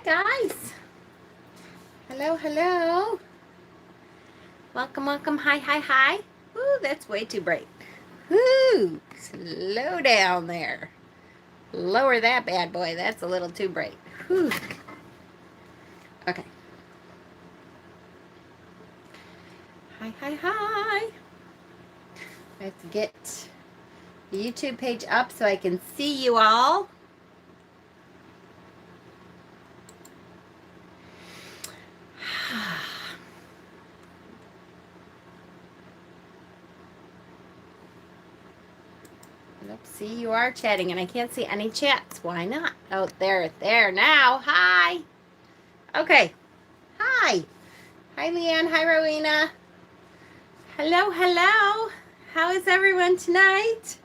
Hi guys. Hello, hello. Welcome, welcome. Hi, hi, hi. Ooh, that's way too bright. Ooh, slow down there. Lower that bad boy. That's a little too bright. Whew. Okay. Hi, hi, hi. I have to get the YouTube page up so I can see you all. Nope, see, you are chatting, and I can't see any chats. Why not? Oh, there now. Hi. Okay. Hi. Hi, Leanne. Hi, Rowena. Hello, hello. How is everyone tonight?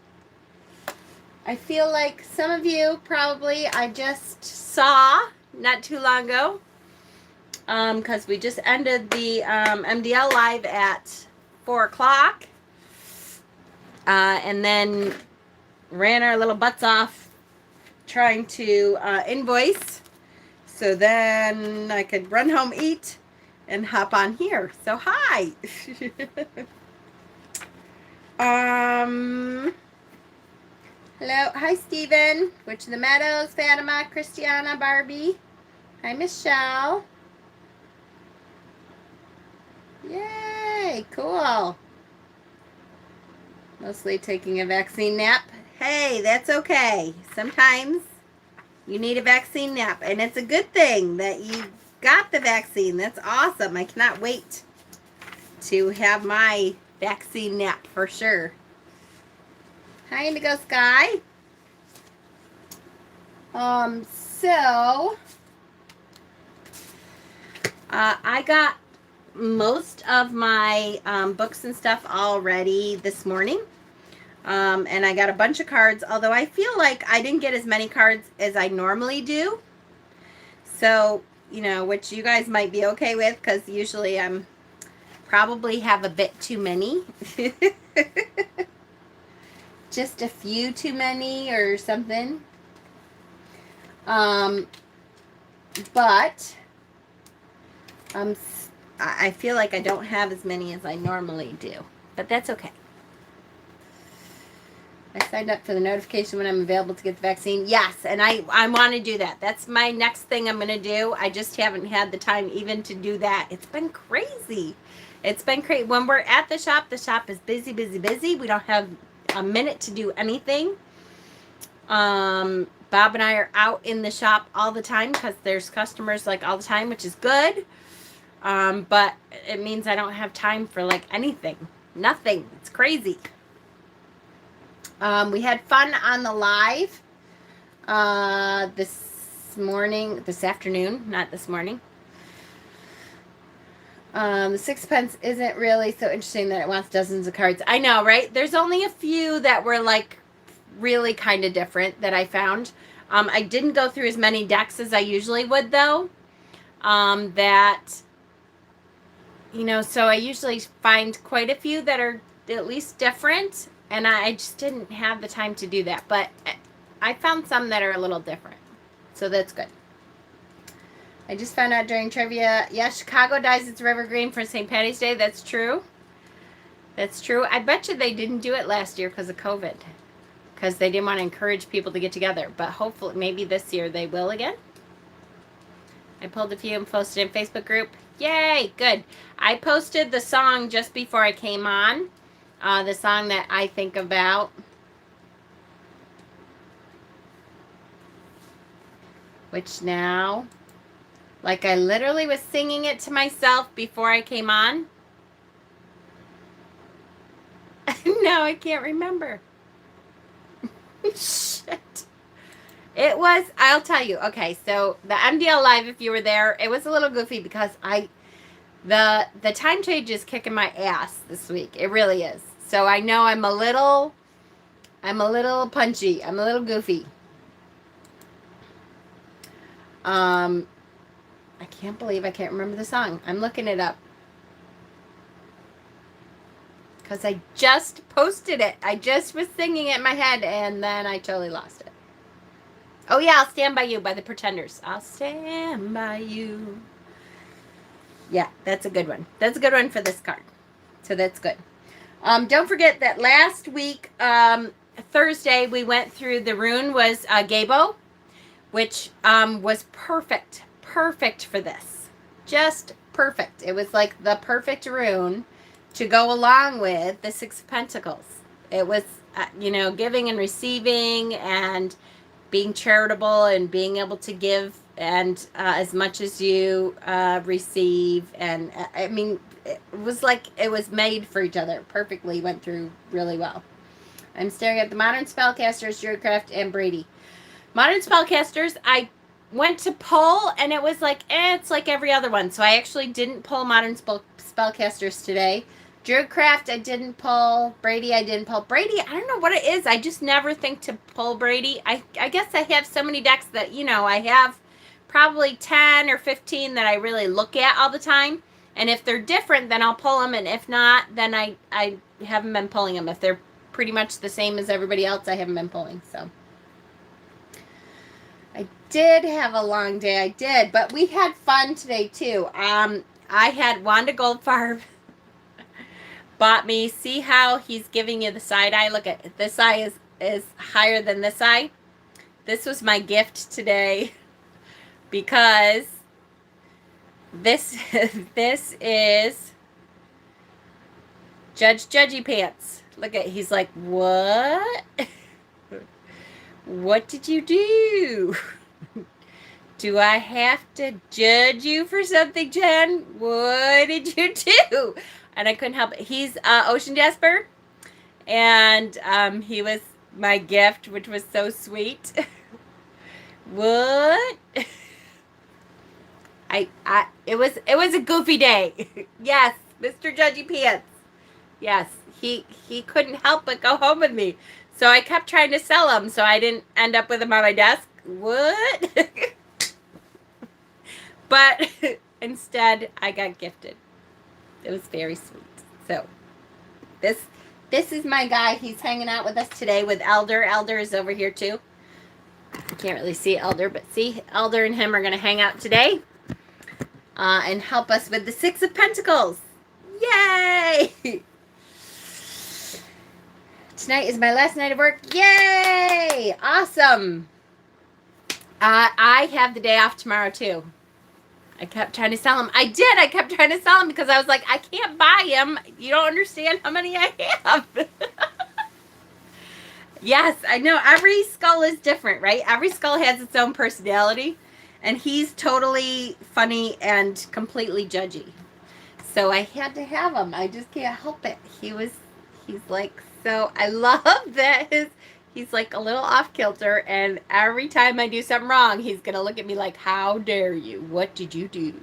I feel like some of you probably I just saw not too long ago, because we just ended the MDL live at 4 o'clock, and then ran our little butts off trying to invoice, so then I could run home, eat, and hop on here. So hi. Hello, hi Stephen, Witch of the Meadows, Fatima, Christiana, Barbie. Hi Michelle. Yay, cool. Mostly taking a vaccine nap. Hey, that's okay. Sometimes you need a vaccine nap, and it's a good thing that you got the vaccine. That's awesome. I cannot wait to have my vaccine nap for sure. Hi Indigo Sky. So I got most of my books and stuff already this morning. And I got a bunch of cards, although I feel like I didn't get as many cards as I normally do. So, you know, which you guys might be okay with, because usually I'm probably have a bit too many. Just a few too many or something. But I feel like I don't have as many as I normally do. But that's okay. I signed up for the notification when I'm available to get the vaccine. Yes, and I want to do that. That's my next thing I'm going to do. I just haven't had the time even to do that. It's been crazy. It's been crazy. When we're at the shop is busy, busy, busy. We don't have a minute to do anything. Bob and I are out in the shop all the time because there's customers like all the time, which is good. But it means I don't have time for like anything. Nothing. It's crazy. We had fun on the live this afternoon, not this morning. The sixpence isn't really so interesting that it wants dozens of cards. I know, right? There's only a few that were like really kind of different that I found. I didn't go through as many decks as I usually would, though. So I usually find quite a few that are at least different, and I just didn't have the time to do that. But I found some that are a little different, so that's good. I just found out during trivia, yes, Chicago dyes its river green for St. Patty's Day. That's true. That's true. I bet you they didn't do it last year because of COVID, because they didn't want to encourage people to get together. But hopefully, maybe this year they will again. I pulled a few and posted in Facebook group. Yay, good. I posted the song just before I came on, the song that I think about. Which now, like I literally was singing it to myself before I came on. No, I can't remember. Shit. It was, I'll tell you. Okay, so the MDL Live, if you were there, it was a little goofy because the time change is kicking my ass this week. It really is. So I know I'm a little punchy. I'm a little goofy. I can't believe I can't remember the song. I'm looking it up. Because I just posted it. I just was singing it in my head, and then I totally lost it. Oh, yeah, I'll Stand By You by the Pretenders. I'll stand by you. Yeah, that's a good one. That's a good one for this card. So that's good. Don't forget that last week, Thursday, we went through the rune was Gabo, which was perfect. Perfect for this. Just perfect. It was like the perfect rune to go along with the Six of Pentacles. It was, giving and receiving and being charitable and being able to give and as much as you receive. And I mean, it was like it was made for each other. Perfectly went through really well. I'm staring at the Modern Spellcasters, Druidcraft, and Brady. Modern Spellcasters, I went to pull and it was like, it's like every other one. So I actually didn't pull Modern Spellcasters today. Druidcraft, I didn't pull. Brady, I didn't pull. Brady, I don't know what it is. I just never think to pull Brady. I guess I have so many decks that, I have probably 10 or 15 that I really look at all the time. And if they're different, then I'll pull them. And if not, then I haven't been pulling them. If they're pretty much the same as everybody else, I haven't been pulling. So I did have a long day. I did. But we had fun today, too. I had Wanda Goldfarb bought me. See how he's giving you the side eye? Look at it. This eye is higher than this eye. This was my gift today because this is Judge Judgy Pants. Look at, he's like, what? What did you do? Do I have to judge you for something, Jen? What did you do? And I couldn't help it. He's Ocean Jasper, and he was my gift, which was so sweet. What? It was a goofy day. Yes, Mr. Judgy Pants. Yes, he couldn't help but go home with me. So I kept trying to sell him, so I didn't end up with him on my desk. What? But instead, I got gifted. It was very sweet. So this is my guy. He's hanging out with us today with Elder. Elder is over here too. You can't really see Elder, but see, Elder and him are going to hang out today and help us with the Six of Pentacles. Yay! Tonight is my last night of work. Yay! Awesome. I have the day off tomorrow too. I kept trying to sell them. I did. I kept trying to sell them because I was like, I can't buy them. You don't understand how many I have. Yes, I know. Every skull is different, right? Every skull has its own personality. And he's totally funny and completely judgy. So I had to have him. I just can't help it. He's like, so I love that he's like a little off kilter, and every time I do something wrong, he's going to look at me like, how dare you? What did you do?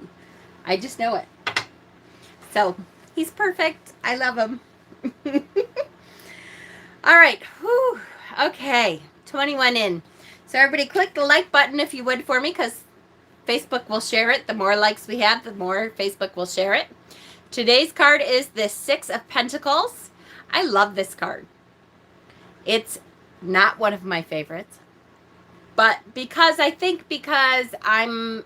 I just know it. So he's perfect. I love him. All right. Whew. Okay. 21 in. So everybody click the like button if you would for me, because Facebook will share it. The more likes we have, the more Facebook will share it. Today's card is the Six of Pentacles. I love this card. It's not one of my favorites, but because I'm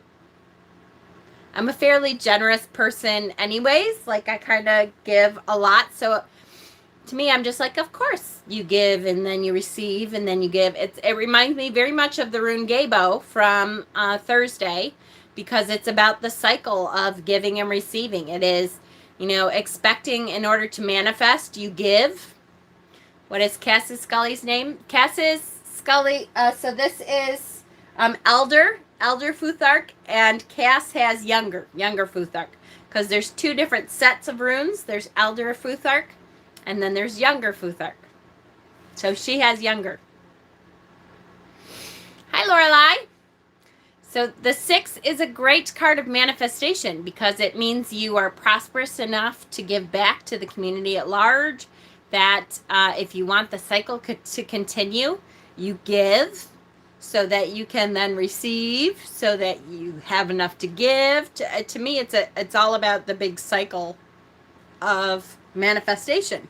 a fairly generous person anyways, like I kind of give a lot, so to me I'm just like, of course you give and then you receive and then you give. It reminds me very much of the rune Gabo from Thursday, because it's about the cycle of giving and receiving. It is, expecting in order to manifest, you give. What is Cass's Scully's name? Cass's Scully. So this is Elder Futhark, and Cass has younger Futhark, because there's two different sets of runes. There's Elder Futhark, and then there's younger Futhark. So she has younger. Hi, Lorelai. So the Six is a great card of manifestation because it means you are prosperous enough to give back to the community at large. That if you want the cycle to continue, you give so that you can then receive, so that you have enough to give. To me, it's all about the big cycle of manifestation.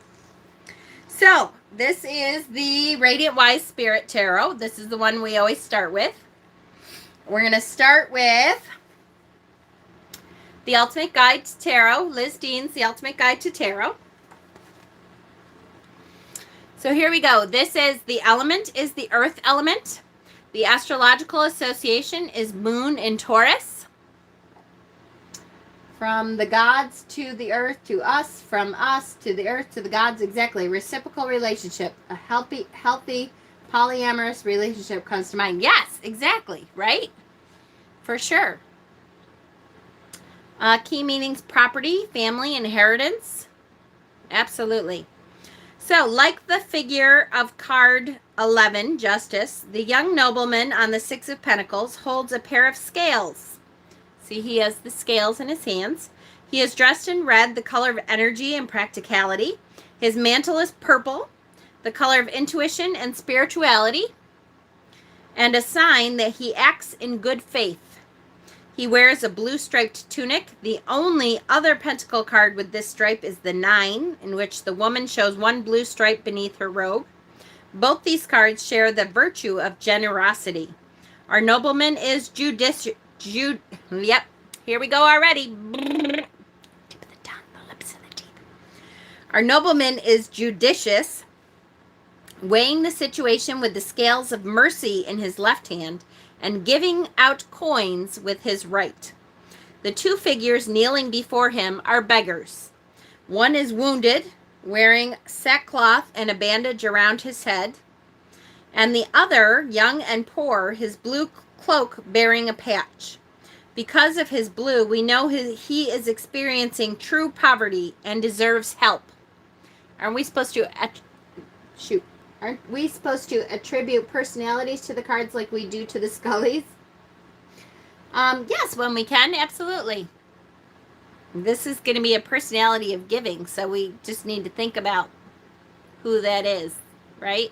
So This is the Radiant Wise Spirit Tarot. This is the one we always start with. We're going to start with the Ultimate Guide to Tarot. Liz Dean's The Ultimate Guide to Tarot. So here we go. This is the element is the earth element. The astrological association is moon in Taurus. From the gods to the earth to us, from us to the earth to the gods, exactly. Reciprocal relationship. A healthy polyamorous relationship comes to mind. Yes, exactly, right? For sure. Key meanings: property, family, inheritance. Absolutely. So, like the figure of card 11, Justice, the young nobleman on the Six of Pentacles holds a pair of scales. See, he has the scales in his hands. He is dressed in red, the color of energy and practicality. His mantle is purple, the color of intuition and spirituality, and a sign that he acts in good faith. He wears a blue striped tunic. The only other pentacle card with this stripe is the 9, in which the woman shows one blue stripe beneath her robe. Both these cards share the virtue of generosity. Our nobleman is yep, here we go already. Tip of the tongue, the lips and the teeth. Our nobleman is judicious, weighing the situation with the scales of mercy in his left hand and giving out coins with his right. The two figures kneeling before him are beggars. One is wounded, wearing sackcloth and a bandage around his head, and the other, young and poor, his blue cloak bearing a patch. Because of his blue, we know he is experiencing true poverty and deserves help. Aren't we supposed to attribute personalities to the cards like we do to the Scullies? Yes, when we can, absolutely. This is going to be a personality of giving, so we just need to think about who that is, right?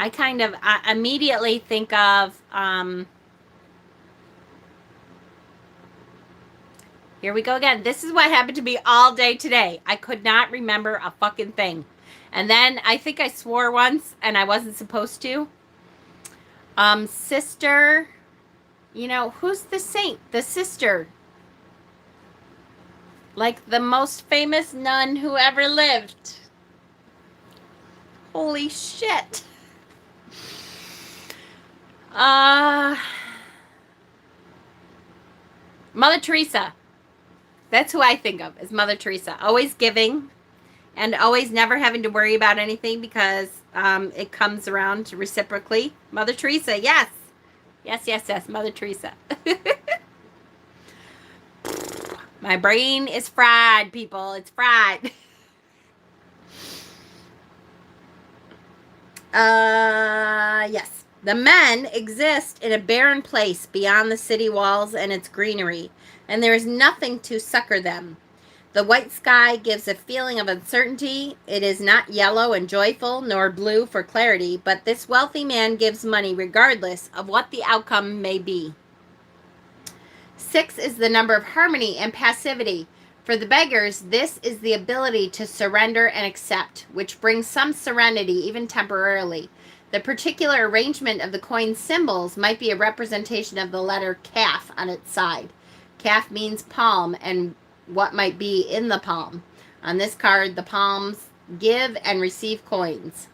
I immediately think of, here we go again. This is what happened to me all day today. I could not remember a fucking thing. And then I think I swore once and I wasn't supposed to. Sister, who's the saint? The sister. Like the most famous nun who ever lived. Holy shit. Mother Teresa. That's who I think of as Mother Teresa. Always giving and always never having to worry about anything because it comes around reciprocally. Mother Teresa, yes. Yes, Mother Teresa. My brain is fried, people. It's fried. Yes. The men exist in a barren place beyond the city walls and its greenery, and there is nothing to succor them. The white sky gives a feeling of uncertainty. It is not yellow and joyful, nor blue for clarity, but this wealthy man gives money regardless of what the outcome may be. 6 is the number of harmony and passivity. For the beggars, this is the ability to surrender and accept, which brings some serenity, even temporarily. The particular arrangement of the coin symbols might be a representation of the letter calf on its side. Calf means palm and what might be in the palm. On this card, the palms give and receive coins.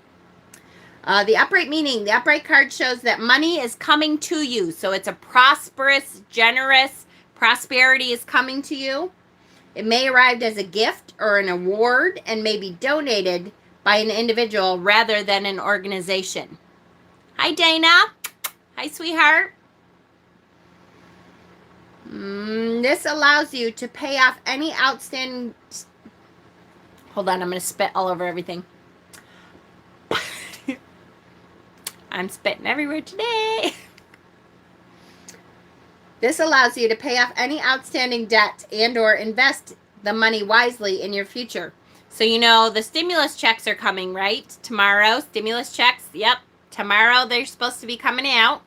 The upright meaning. The upright card shows that money is coming to you. So it's a prosperous, generous, prosperity is coming to you. It may arrive as a gift or an award and may be donated by an individual rather than an organization. Hi, Dana. Hi, sweetheart. This allows you to pay off any outstanding... Hold on, I'm going to spit all over everything. I'm spitting everywhere today. This allows you to pay off any outstanding debt and or invest the money wisely in your future. So, the stimulus checks are coming, right? Tomorrow, stimulus checks. Yep. Tomorrow, they're supposed to be coming out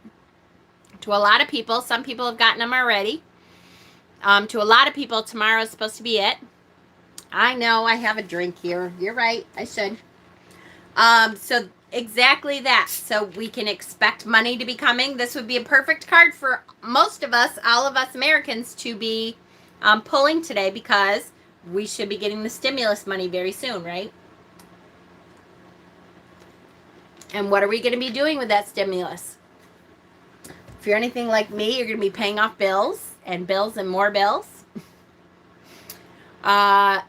to a lot of people. Some people have gotten them already. To a lot of people, tomorrow is supposed to be it. I know I have a drink here. You're right. I should. So exactly that. So we can expect money to be coming. This would be a perfect card for most of us, all of us Americans, to be pulling today, because we should be getting the stimulus money very soon, right? And what are we going to be doing with that stimulus? If you're anything like me, you're going to be paying off bills and bills and more bills. I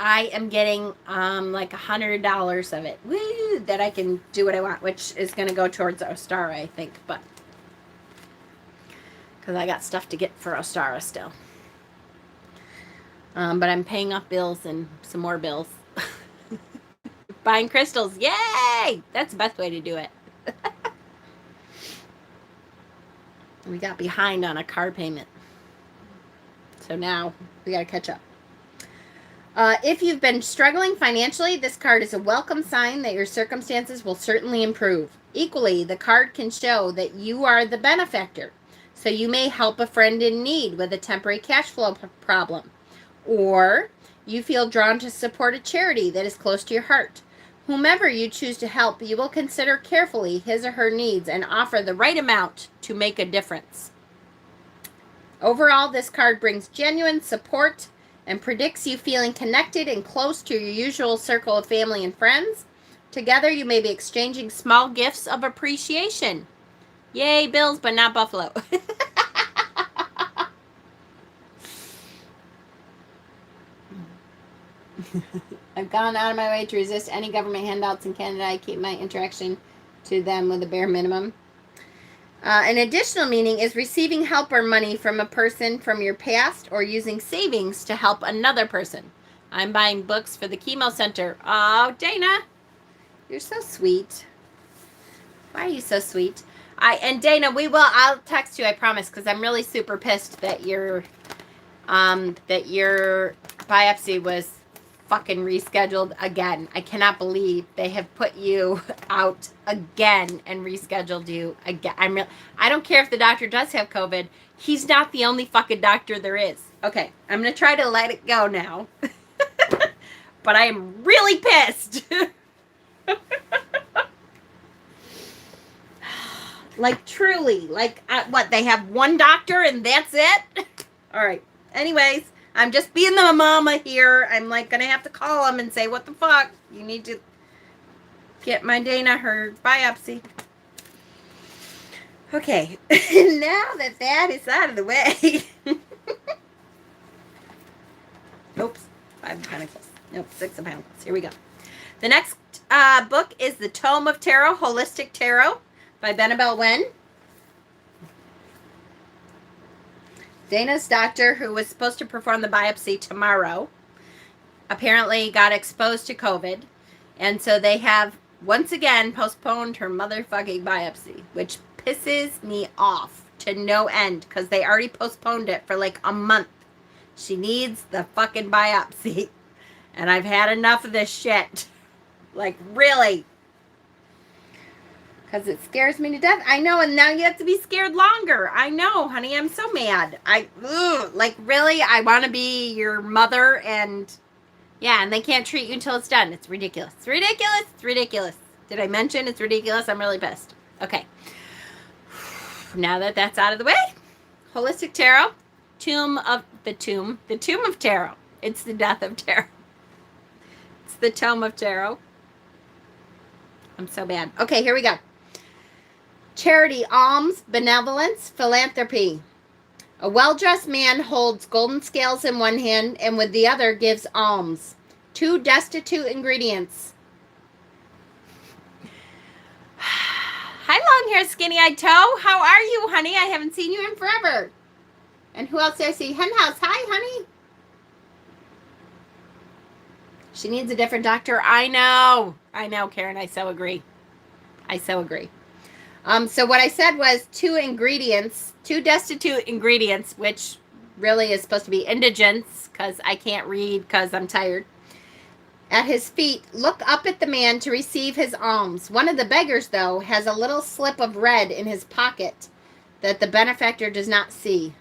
am getting like $100 of it. Woo! That I can do what I want, which is going to go towards Ostara, I think. But because I got stuff to get for Ostara still. But I'm paying off bills and some more bills. Buying crystals. Yay! That's the best way to do it. We got behind on a car payment. So now we got to catch up. If you've been struggling financially, this card is a welcome sign that your circumstances will certainly improve. Equally, the card can show that you are the benefactor. So you may help a friend in need with a temporary cash flow problem. Or you feel drawn to support a charity that is close to your heart. Whomever you choose to help, you will consider carefully his or her needs and offer the right amount to make a difference. Overall, this card brings genuine support and predicts you feeling connected and close to your usual circle of family and friends. Together, you may be exchanging small gifts of appreciation. Yay, Bills, but not Buffalo. I've gone out of my way to resist any government handouts in Canada. I keep my interaction to them with a bare minimum. An additional meaning is receiving help or money from a person from your past or using savings to help another person. I'm buying books for the chemo center. Oh, Dana, you're so sweet. Why are you so sweet? And Dana, I'll text you, I promise, because I'm really super pissed that your biopsy was fucking rescheduled again. I cannot believe they have put you out again and rescheduled you again. I don't care if the doctor does have COVID. He's not the only fucking doctor there is. Okay, I'm gonna try to let it go now. But I am really pissed. Like, truly. Like, what, they have one doctor and that's it? All right. Anyways, I'm just being the mama here. I'm like gonna have to call him and say, what the fuck? You need to get my Dana her biopsy. Okay, now that is out of the way. Oops, 5 of Pentacles. Nope, 6 of Pentacles. Here we go. The next book is The Tome of Tarot, Holistic Tarot by Benabel Wen. Dana's doctor, who was supposed to perform the biopsy tomorrow, apparently got exposed to COVID. And so they have, once again, postponed her motherfucking biopsy, which pisses me off to no end, because they already postponed it for like a month. She needs the fucking biopsy. And I've had enough of this shit. Like, really. Because it scares me to death. I know, and now you have to be scared longer. I know, honey. I'm so mad. Like, really? I want to be your mother, and yeah, and they can't treat you until it's done. It's ridiculous. It's ridiculous. It's ridiculous. Did I mention it's ridiculous? I'm really pissed. Okay. Now that that's out of the way, Holistic Tarot, the Tomb of Tarot. It's the Death of Tarot. It's the Tome of Tarot. I'm so bad. Okay, here we go. Charity, alms, benevolence, philanthropy. A well-dressed man holds golden scales in one hand and with the other gives alms. 2 destitute ingredients. Hi, long-haired, skinny-eyed toe. How are you, honey? I haven't seen you in forever. And who else do I see? Hen House. Hi, honey. She needs a different doctor. I know, Karen. I so agree. So what I said was 2 ingredients, 2 destitute ingredients, which really is supposed to be indigents, because I can't read because I'm tired. At his feet, look up at the man to receive his alms. One of the beggars, though, has a little slip of red in his pocket that the benefactor does not see.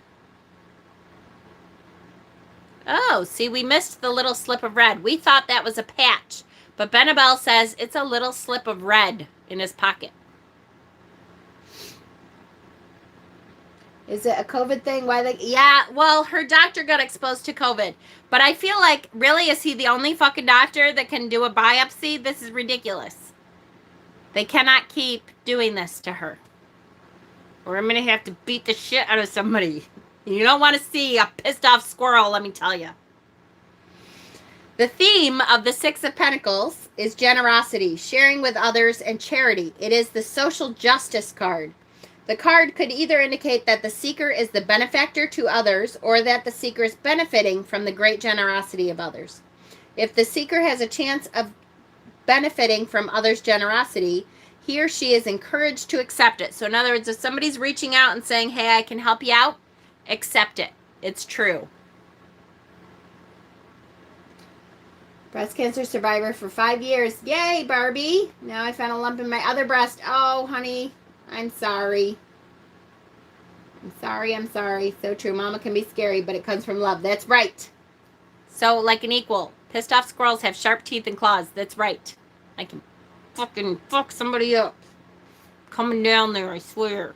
Oh, see, we missed the little slip of red. We thought that was a patch. But Benabel says it's a little slip of red in his pocket. Is it a COVID thing? Yeah, well, her doctor got exposed to COVID. But I feel like, really, is he the only fucking doctor that can do a biopsy? This is ridiculous. They cannot keep doing this to her. Or I'm going to have to beat the shit out of somebody. You don't want to see a pissed off squirrel, let me tell you. The theme of the Six of Pentacles is generosity, sharing with others, and charity. It is the social justice card. The card could either indicate that the seeker is the benefactor to others or that the seeker is benefiting from the great generosity of others. If the seeker has a chance of benefiting from others' generosity, he or she is encouraged to accept it. So in other words, if somebody's reaching out and saying, hey, I can help you out, accept it. It's true. Breast cancer survivor for 5 years. Yay, Barbie. Now I found a lump in my other breast. Oh, honey, I'm sorry. I'm sorry. So true. Mama can be scary, but it comes from love. That's right. So, like an equal. Pissed off squirrels have sharp teeth and claws. That's right. I can fucking fuck somebody up. Coming down there, I swear.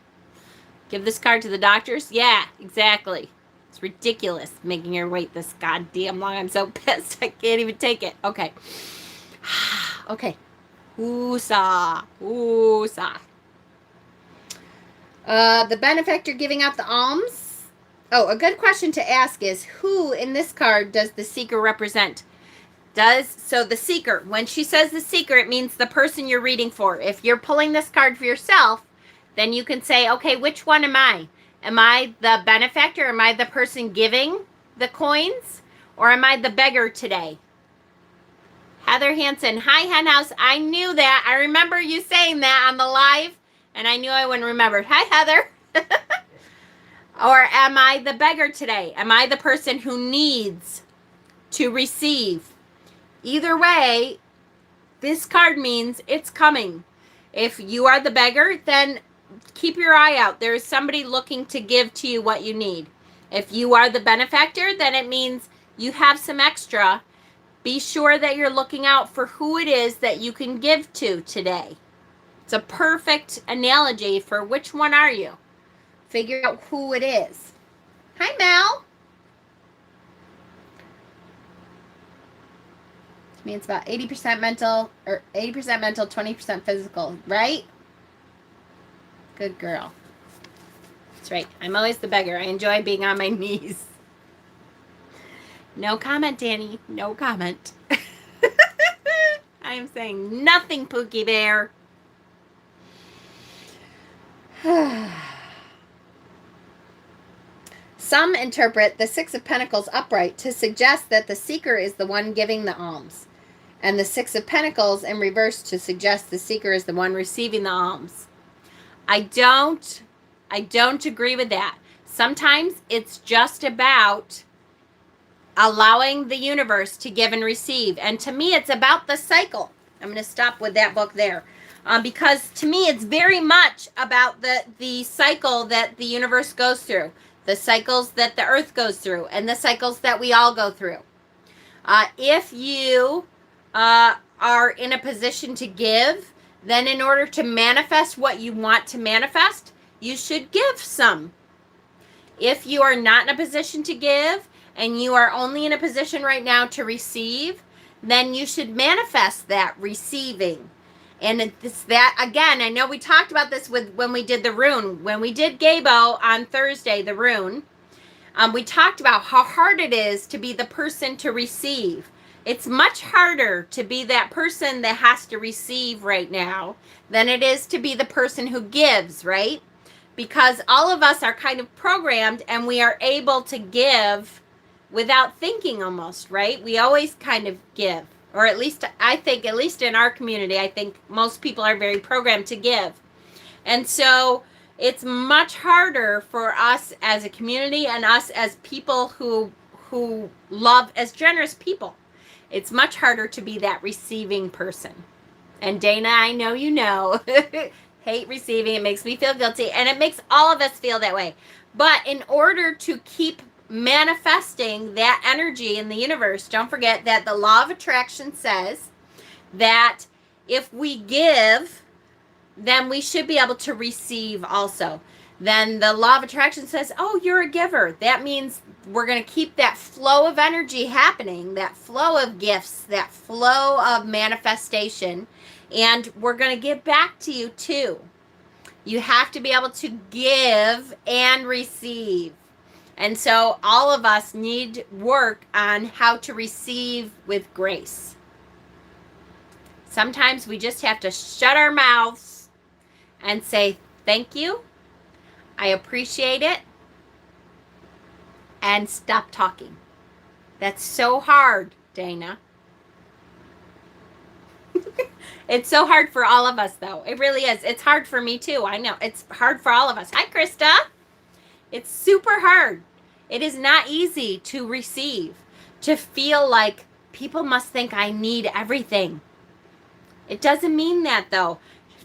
Give this card to the doctors? Yeah, exactly. It's ridiculous making her wait this goddamn long. I'm so pissed. I can't even take it. Okay. Okay. Woosah. Woosah. The benefactor giving out the alms. Oh, a good question to ask is, who in this card does the seeker represent? So the seeker, when she says the seeker, it means the person you're reading for. If you're pulling this card for yourself, then you can say, okay, which one am I? Am I the benefactor? Am I the person giving the coins? Or am I the beggar today? Heather Hansen, hi, Henhouse. I knew that. I remember you saying that on the live, and I knew I wouldn't remember. Hi, Heather. Or am I the beggar today? Am I the person who needs to receive? Either way, this card means it's coming. If you are the beggar, then keep your eye out. There is somebody looking to give to you what you need. If you are the benefactor, then it means you have some extra. Be sure that you're looking out for who it is that you can give to today. It's a perfect analogy for which one are you. Figure out who it is. Hi, Mel. To me, it's about 80% mental, or 80% mental, 20% physical, right? Good girl. That's right. I'm always the beggar. I enjoy being on my knees. No comment, Danny. No comment. I am saying nothing, Pookie Bear. Some interpret the Six of Pentacles upright to suggest that the seeker is the one giving the alms, and the Six of Pentacles in reverse to suggest the seeker is the one receiving the alms. I don't agree with that. Sometimes it's just about allowing the universe to give and receive. And to me, it's about the cycle. I'm going to stop with that book there. Because to me, it's very much about the cycle that the universe goes through, the cycles that the earth goes through, and the cycles that we all go through. If you are in a position to give, then in order to manifest what you want to manifest, you should give some. If you are not in a position to give, and you are only in a position right now to receive, then you should manifest that receiving. And it's that, again, I know we talked about this when we did the rune. When we did Gabo on Thursday, the rune, we talked about how hard it is to be the person to receive. It's much harder to be that person that has to receive right now than it is to be the person who gives, right? Because all of us are kind of programmed and we are able to give without thinking almost, right? We always kind of give. Or at least, I think, at least in our community, I think most people are very programmed to give. And so it's much harder for us as a community and us as people who love, as generous people. It's much harder to be that receiving person. And Dana, I know you know, hate receiving. It makes me feel guilty. And it makes all of us feel that way. But in order to keep manifesting that energy in the universe, don't forget that the law of attraction says that if we give, then we should be able to receive also. Then the law of attraction says, oh, you're a giver. That means we're going to keep that flow of energy happening, that flow of gifts, that flow of manifestation, and we're going to give back to you too. You have to be able to give and receive. And so all of us need work on how to receive with grace. Sometimes we just have to shut our mouths and say, thank you, I appreciate it, and stop talking. That's so hard, Dana. It's so hard for all of us, though. It really is. It's hard for me, too. I know. It's hard for all of us. Hi, Krista. It's super hard. It is not easy to receive, to feel like people must think I need everything. It doesn't mean that, though.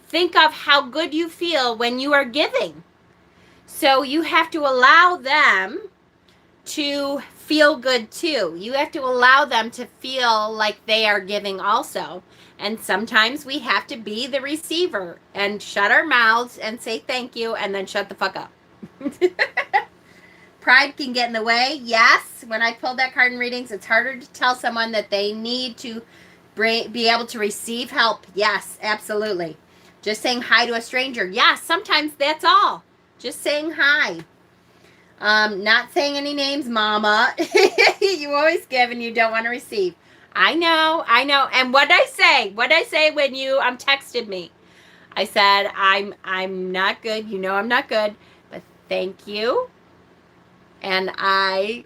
Think of how good you feel when you are giving. So you have to allow them to feel good too. You have to allow them to feel like they are giving also. And sometimes we have to be the receiver and shut our mouths and say thank you and then shut the fuck up. Pride can get in the way. Yes, when I pulled that card in readings, it's harder to tell someone that they need to be able to receive help. Yes, absolutely. Just saying hi to a stranger. Yes, sometimes that's all. Just saying hi. Not saying any names, mama. You always give and you don't want to receive. I know. And what'd I say? What'd I say when you texted me? I said, I'm not good. You know I'm not good. But thank you. And I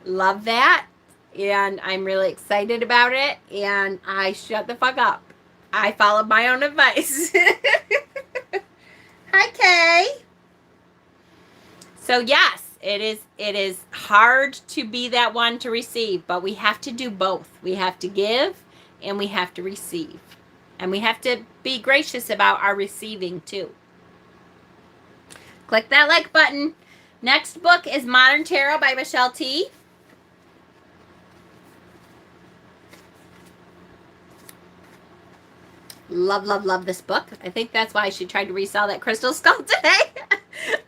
love that. And I'm really excited about it. And I shut the fuck up. I followed my own advice. Hi, Kay. So yes, it is hard to be that one to receive, but we have to do both. We have to give and we have to receive. And we have to be gracious about our receiving too. Click that like button. Next book is Modern Tarot by Michelle T. Love this book. I think that's why she tried to resell that crystal skull today.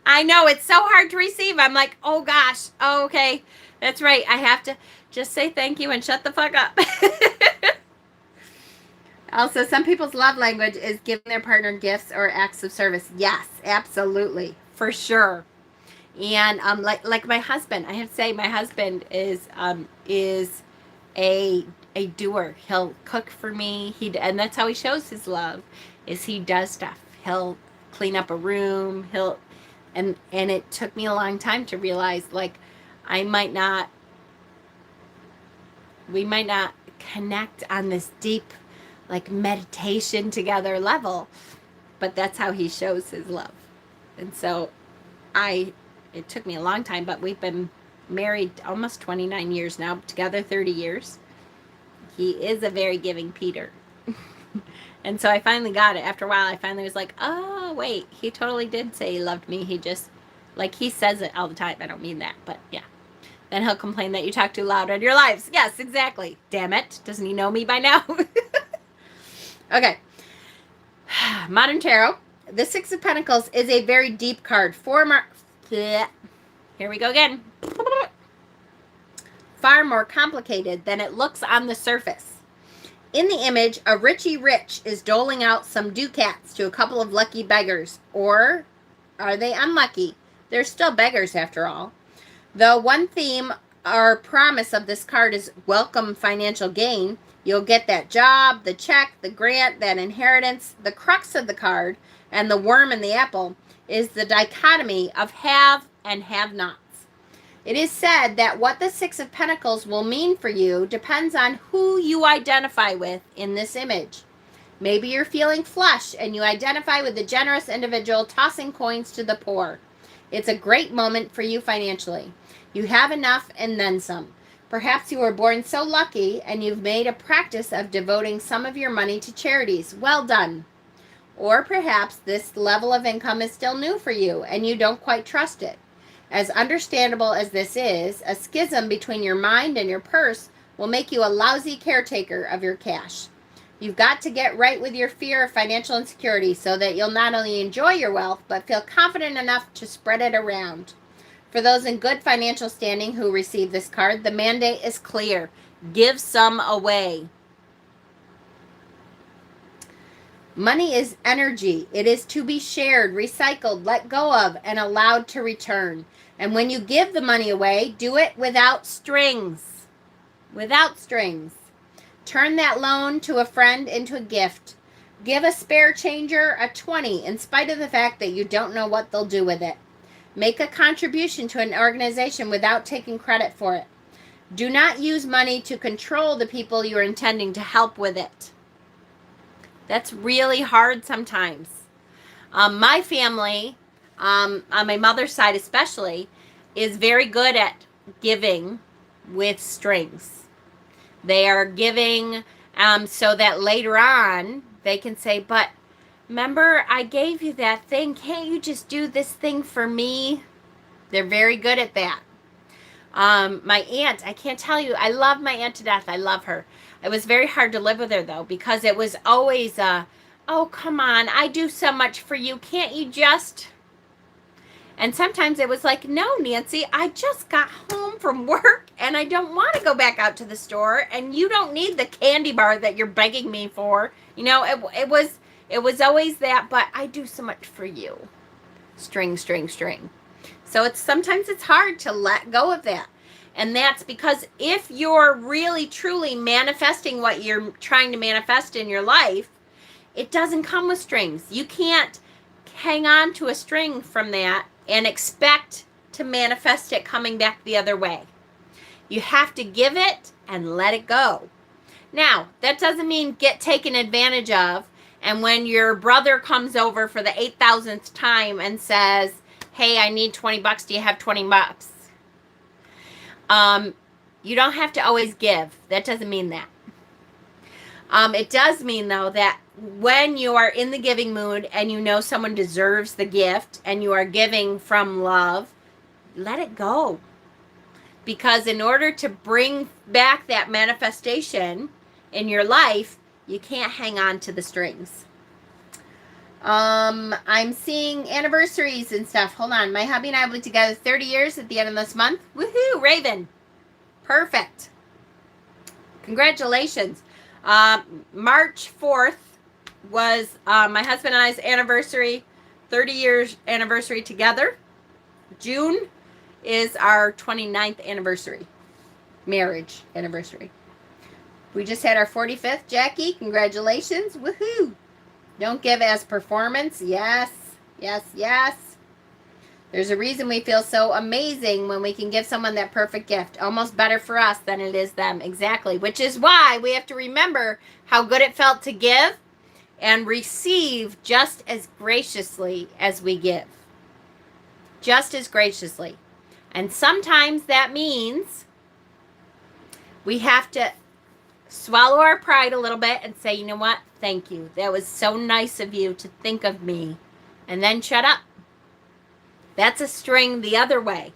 I know, it's so hard to receive. I'm like, oh gosh, oh, okay. That's right. I have to just say thank you and shut the fuck up. Also, some people's love language is giving their partner gifts or acts of service. Yes, absolutely. For sure. And like my husband, I have to say my husband is a doer. He'll cook for me. And that's how he shows his love, is he does stuff. He'll clean up a room. And it took me a long time to realize, like, we might not connect on this deep, like, meditation together level, but that's how he shows his love. And so it took me a long time, but we've been married almost 29 years now, together 30 years. He is a very giving Peter. And so I finally got it. After a while, I finally was like, oh, wait, he totally did say he loved me. He just, like, he says it all the time. I don't mean that, but yeah. Then he'll complain that you talk too loud in your lives. Yes, exactly. Damn it. Doesn't he know me by now? Okay. Modern Tarot. The Six of Pentacles is a very deep card. Here we go again. Far more complicated than it looks on the surface. In the image, a Richie Rich is doling out some ducats to a couple of lucky beggars. Or are they unlucky? They're still beggars after all. Though one theme or promise of this card is welcome financial gain, you'll get that job, the check, the grant, that inheritance. The crux of the card and the worm in the apple is the dichotomy of have and have-nots. It is said that what the Six of Pentacles will mean for you depends on who you identify with in this image. Maybe you're feeling flush and you identify with the generous individual tossing coins to the poor. It's a great moment for you financially. You have enough and then some. Perhaps you were born so lucky and you've made a practice of devoting some of your money to charities. Well done. Or perhaps this level of income is still new for you and you don't quite trust it. As understandable as this is, a schism between your mind and your purse will make you a lousy caretaker of your cash. You've got to get right with your fear of financial insecurity so that you'll not only enjoy your wealth, but feel confident enough to spread it around. For those in good financial standing who receive this card, the mandate is clear. Give some away. Money is energy. It is to be shared, recycled, let go of, and allowed to return. And when you give the money away, do it without strings. Without strings. Turn that loan to a friend into a gift. Give a spare changer a 20 in spite of the fact that you don't know what they'll do with it. Make a contribution to an organization without taking credit for it. Do not use money to control the people you're intending to help with it. That's really hard sometimes. My family, on my mother's side especially, is very good at giving with strings. They are giving so that later on they can say, but remember I gave you that thing. Can't you just do this thing for me? They're very good at that. My aunt, I can't tell you, I love my aunt to death. I love her. It was very hard to live with her though, because it was always oh, come on, I do so much for you. Can't you just... And sometimes it was like, no, Nancy, I just got home from work and I don't want to go back out to the store, and you don't need the candy bar that you're begging me for. You know, it was always that, but I do so much for you. String, string, string. So sometimes it's hard to let go of that. And that's because if you're really truly manifesting what you're trying to manifest in your life, it doesn't come with strings. You can't hang on to a string from that and expect to manifest it coming back the other way. You have to give it and let it go. Now, that doesn't mean get taken advantage of, and when your brother comes over for the 8,000th time and says, hey, I need 20 bucks, do you have 20 bucks? You don't have to always give. That doesn't mean that. It does mean, though, that when you are in the giving mood and you know someone deserves the gift and you are giving from love, let it go. Because in order to bring back that manifestation in your life, you can't hang on to the strings. I'm seeing anniversaries and stuff. Hold on. My hubby and I will be together 30 years at the end of this month. Woohoo, Raven. Perfect. Congratulations. March 4th was my husband and I's anniversary, 30 years anniversary together. June is our 29th anniversary, marriage anniversary. We just had our 45th, Jackie. Congratulations. Woohoo. Don't give as performance. Yes, yes, yes. There's a reason we feel so amazing when we can give someone that perfect gift. Almost better for us than it is them. Exactly. Which is why we have to remember how good it felt to give and receive just as graciously as we give. Just as graciously. And sometimes that means we have to swallow our pride a little bit and say, you know what? Thank you. That was so nice of you to think of me. And then shut up. That's a string the other way.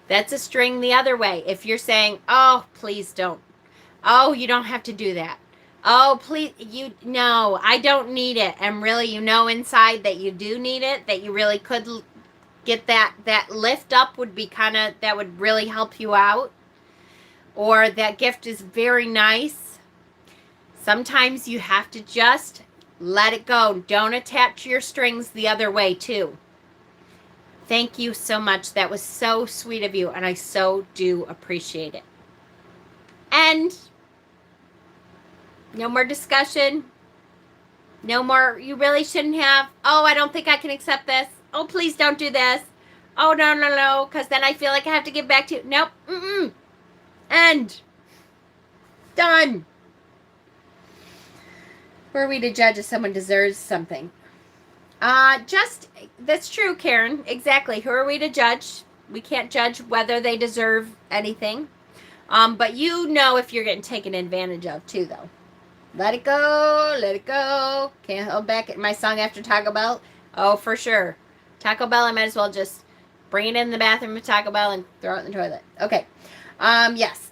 That's a string the other way. If you're saying, oh, please don't. Oh, you don't have to do that. Oh, please, no, I don't need it. And really, you know inside that you do need it, that you really could get that lift up would be that would really help you out. Or that gift is very nice. Sometimes you have to just let it go. Don't attach your strings the other way, too. Thank you so much. That was so sweet of you, and I so do appreciate it. And no more discussion. No more, you really shouldn't have. Oh, I don't think I can accept this. Oh, please don't do this. Oh, no, because then I feel like I have to give back to you. Nope. End. Done. Who are we to judge if someone deserves something? That's true, Karen. Exactly. Who are we to judge? We can't judge whether they deserve anything. But you know if you're getting taken advantage of, too, though. Let it go. Let it go. Can't hold back my song after Taco Bell. Oh, for sure. Taco Bell, I might as well just bring it in the bathroom with Taco Bell and throw it in the toilet. Okay. Yes.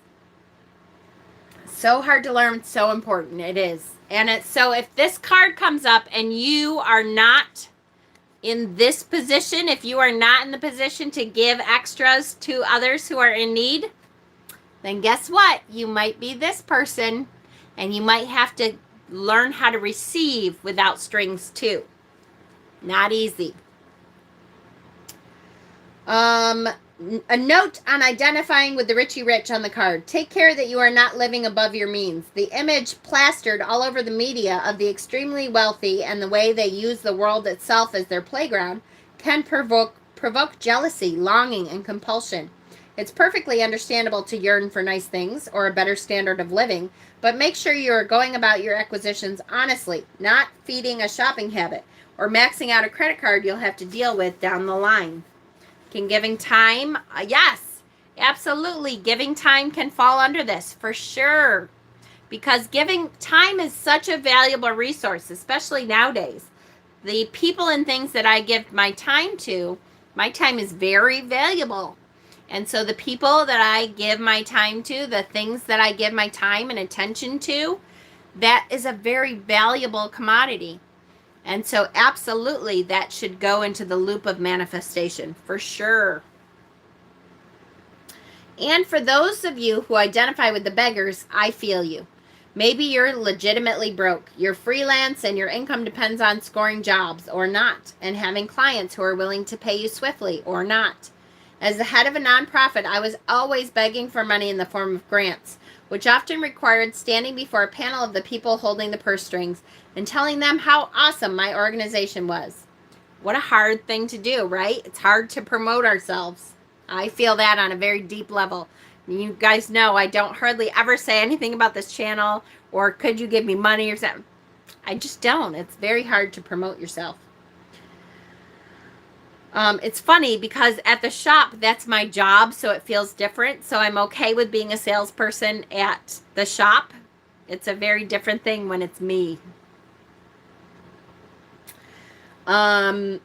So hard to learn, so important. It is. And it's so if this card comes up and you are not in this position, if you are not in the position to give extras to others who are in need, then guess what? You might be this person and you might have to learn how to receive without strings too. Not easy. A note on identifying with the Richie Rich on the card. Take care that you are not living above your means. The image plastered all over the media of the extremely wealthy and the way they use the world itself as their playground can provoke jealousy, longing, and compulsion. It's perfectly understandable to yearn for nice things or a better standard of living, but make sure you are going about your acquisitions honestly, not feeding a shopping habit or maxing out a credit card you'll have to deal with down the line. Can giving time? Yes, absolutely. Giving time can fall under this for sure. Because giving time is such a valuable resource, especially nowadays. The people and things that I give my time to, my time is very valuable. And so the people that I give my time to, the things that I give my time and attention to, that is a very valuable commodity. And so absolutely that should go into the loop of manifestation for sure. And for those of you who identify with the beggars, I feel you. Maybe you're legitimately broke. You're freelance and your income depends on scoring jobs or not, and having clients who are willing to pay you swiftly or not. As the head of a nonprofit, I was always begging for money in the form of grants, which often required standing before a panel of the people holding the purse strings and telling them how awesome my organization was. What a hard thing to do, right? It's hard to promote ourselves. I feel that on a very deep level. You guys know I don't hardly ever say anything about this channel or could you give me money or something. I just don't. It's very hard to promote yourself. It's funny because at the shop, that's my job, so it feels different. So I'm okay with being a salesperson at the shop. It's a very different thing when it's me. It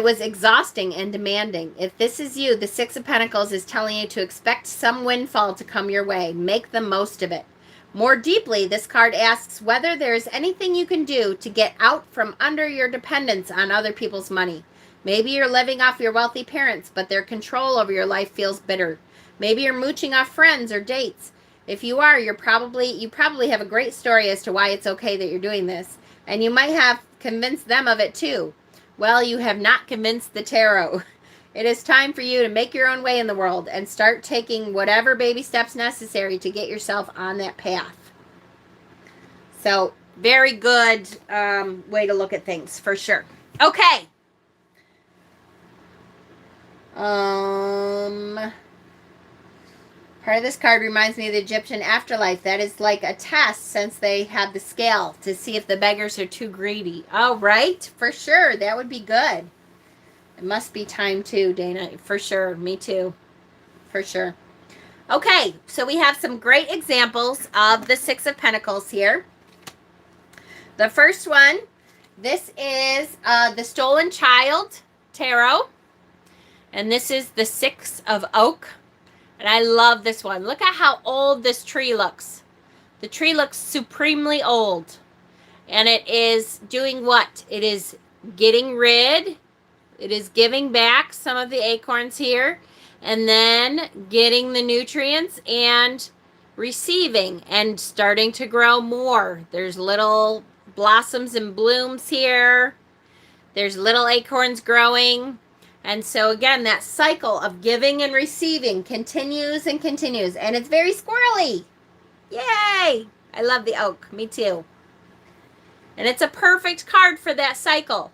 was exhausting and demanding. If this is you, the Six of Pentacles is telling you to expect some windfall to come your way. Make the most of it. More deeply, this card asks whether there is anything you can do to get out from under your dependence on other people's money. Maybe you're living off your wealthy parents, but their control over your life feels bitter. Maybe you're mooching off friends or dates. If you are, you probably have a great story as to why it's okay that you're doing this, and you might have convinced them of it too. Well, you have not convinced the tarot. It is time for you to make your own way in the world and start taking whatever baby steps necessary to get yourself on that path. So, very good way to look at things, for sure. Okay. Part of this card reminds me of the Egyptian afterlife. That is like a test since they have the scale to see if the beggars are too greedy. Oh, right? For sure. That would be good. It must be time too, Dana. For sure. Me too. For sure. Okay, so we have some great examples of the Six of Pentacles here. The first one, this is the Stolen Child Tarot. And this is the Six of Oak. And I love this one. Look at how old this tree looks. The tree looks supremely old. And it is doing what? It is getting rid. It is giving back some of the acorns here. And then getting the nutrients and receiving and starting to grow more. There's little blossoms and blooms here. There's little acorns growing. And so again, that cycle of giving and receiving continues and continues. And it's very squirrely. Yay! I love the oak. Me too. And it's a perfect card for that cycle.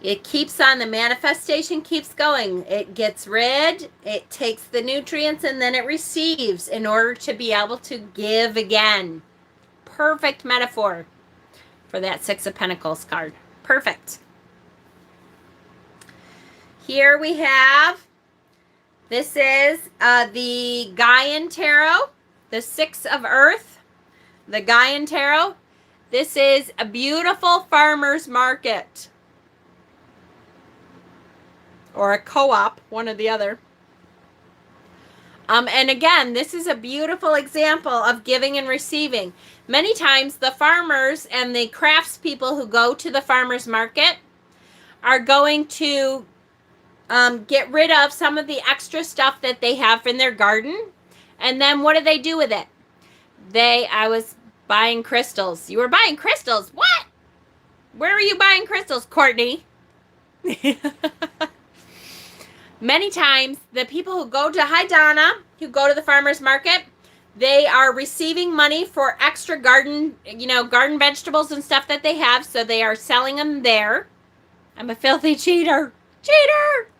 It keeps on, the manifestation keeps going. It gets rid, it takes the nutrients, and then it receives in order to be able to give again. Perfect metaphor for that Six of Pentacles card. Perfect. Here we have, this is the Gaian Tarot, the Six of Earth, the Gaian Tarot. This is a beautiful farmer's market. Or a co-op, one or the other. And again, this is a beautiful example of giving and receiving. Many times the farmers and the craftspeople who go to the farmer's market are going to get rid of some of the extra stuff that they have in their garden. And then what do they do with it? I was buying crystals. You were buying crystals? What? Where are you buying crystals, Courtney? Many times, the people who go to, hi Donna, who go to the farmer's market, they are receiving money for extra garden, garden vegetables and stuff that they have, so they are selling them there. I'm a filthy cheater. Cheater!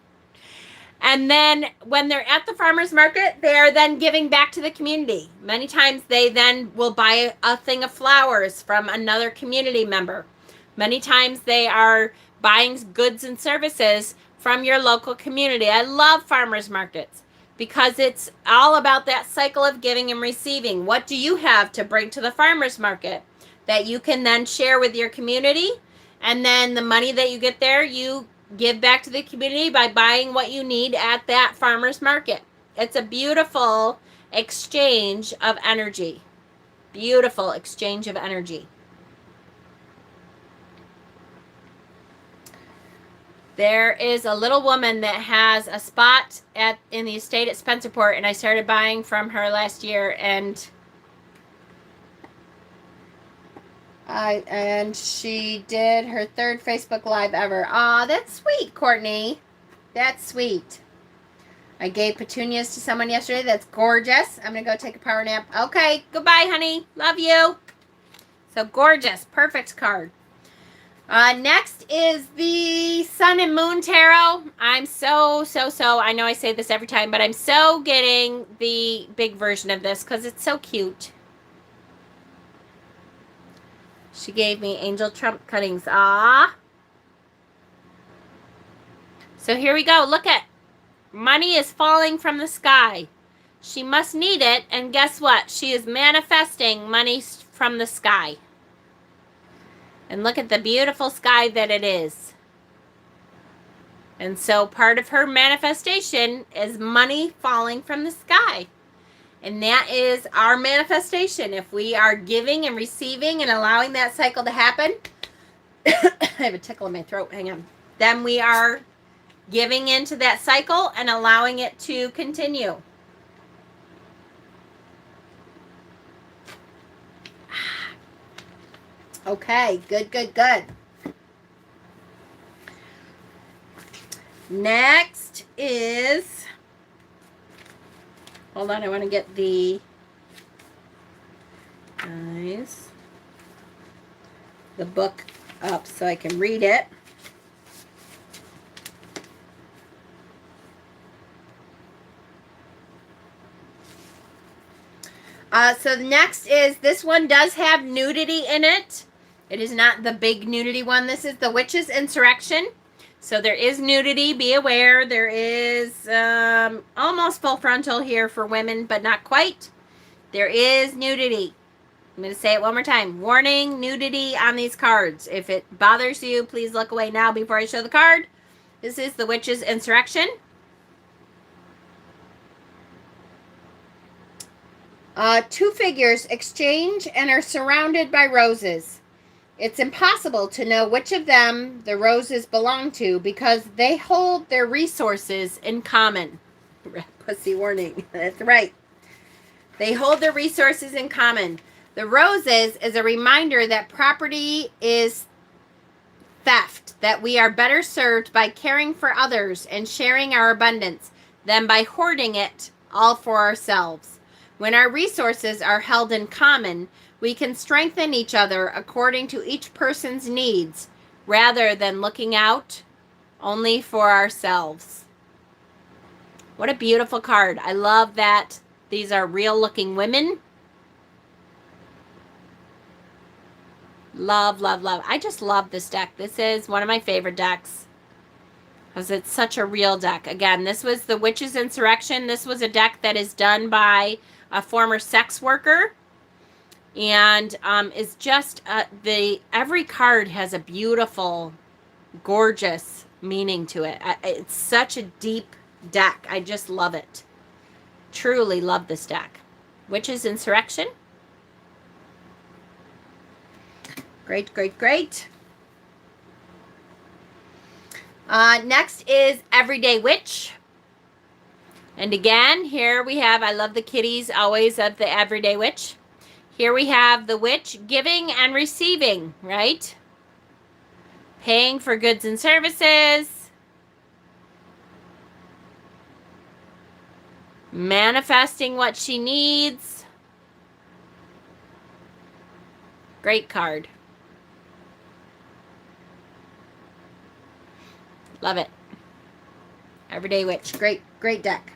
And then when they're at the farmer's market, they are then giving back to the community. Many times they then will buy a thing of flowers from another community member. Many times they are buying goods and services from your local community. I love farmers markets because it's all about that cycle of giving and receiving. What do you have to bring to the farmers market that you can then share with your community? And then the money that you get there, you give back to the community by buying what you need at that farmer's market. It's a beautiful exchange of energy. Beautiful exchange of energy. There is a little woman that has a spot in the estate at Spencerport, and I started buying from her last year, and she did her 3rd Facebook Live ever. Aw, that's sweet, Courtney. That's sweet. I gave petunias to someone yesterday. That's gorgeous. I'm going to go take a power nap. Okay, goodbye, honey. Love you. So gorgeous. Perfect card. Next is the Sun and Moon Tarot. I'm so, I know I say this every time, but I'm so getting the big version of this because it's so cute. She gave me angel trump cuttings. Ah. So here we go. Look at money is falling from the sky. She must need it, and guess what? She is manifesting money from the sky. And look at the beautiful sky that it is. And so part of her manifestation is money falling from the sky. And that is our manifestation. If we are giving and receiving and allowing that cycle to happen, I have a tickle in my throat, hang on. Then we are giving into that cycle and allowing it to continue. Okay, good. Next is, hold on, I want to get the book up so I can read it. So the next is, this one does have nudity in it. It is not the big nudity one. This is the Witch's Insurrection. So there is nudity. Be aware. There is almost full frontal here for women, but not quite. There is nudity. I'm going to say it one more time. Warning, nudity on these cards. If it bothers you, please look away now before I show the card. This is the Witch's Insurrection. Two figures exchange and are surrounded by roses. It's impossible to know which of them the roses belong to because they hold their resources in common. Pussy warning. That's right. They hold their resources in common. The roses is a reminder that property is theft, that we are better served by caring for others and sharing our abundance than by hoarding it all for ourselves. When our resources are held in common, we can strengthen each other according to each person's needs rather than looking out only for ourselves. What a beautiful card. I love that these are real looking women. Love. I just love this deck. This is one of my favorite decks because it's such a real deck. Again, this was the Witch's Insurrection. This was a deck that is done by a former sex worker, and is just every card has a beautiful, gorgeous meaning to it. It's such a deep deck. I just love it. truly love this deck. Witches Insurrection. Great, great, great. Next is Everyday Witch. And again, here we have, I love the kitties always of the Everyday Witch. Here we have the witch giving and receiving, right? Paying for goods and services. Manifesting what she needs. Great card. Love it. Everyday Witch. Great, great deck.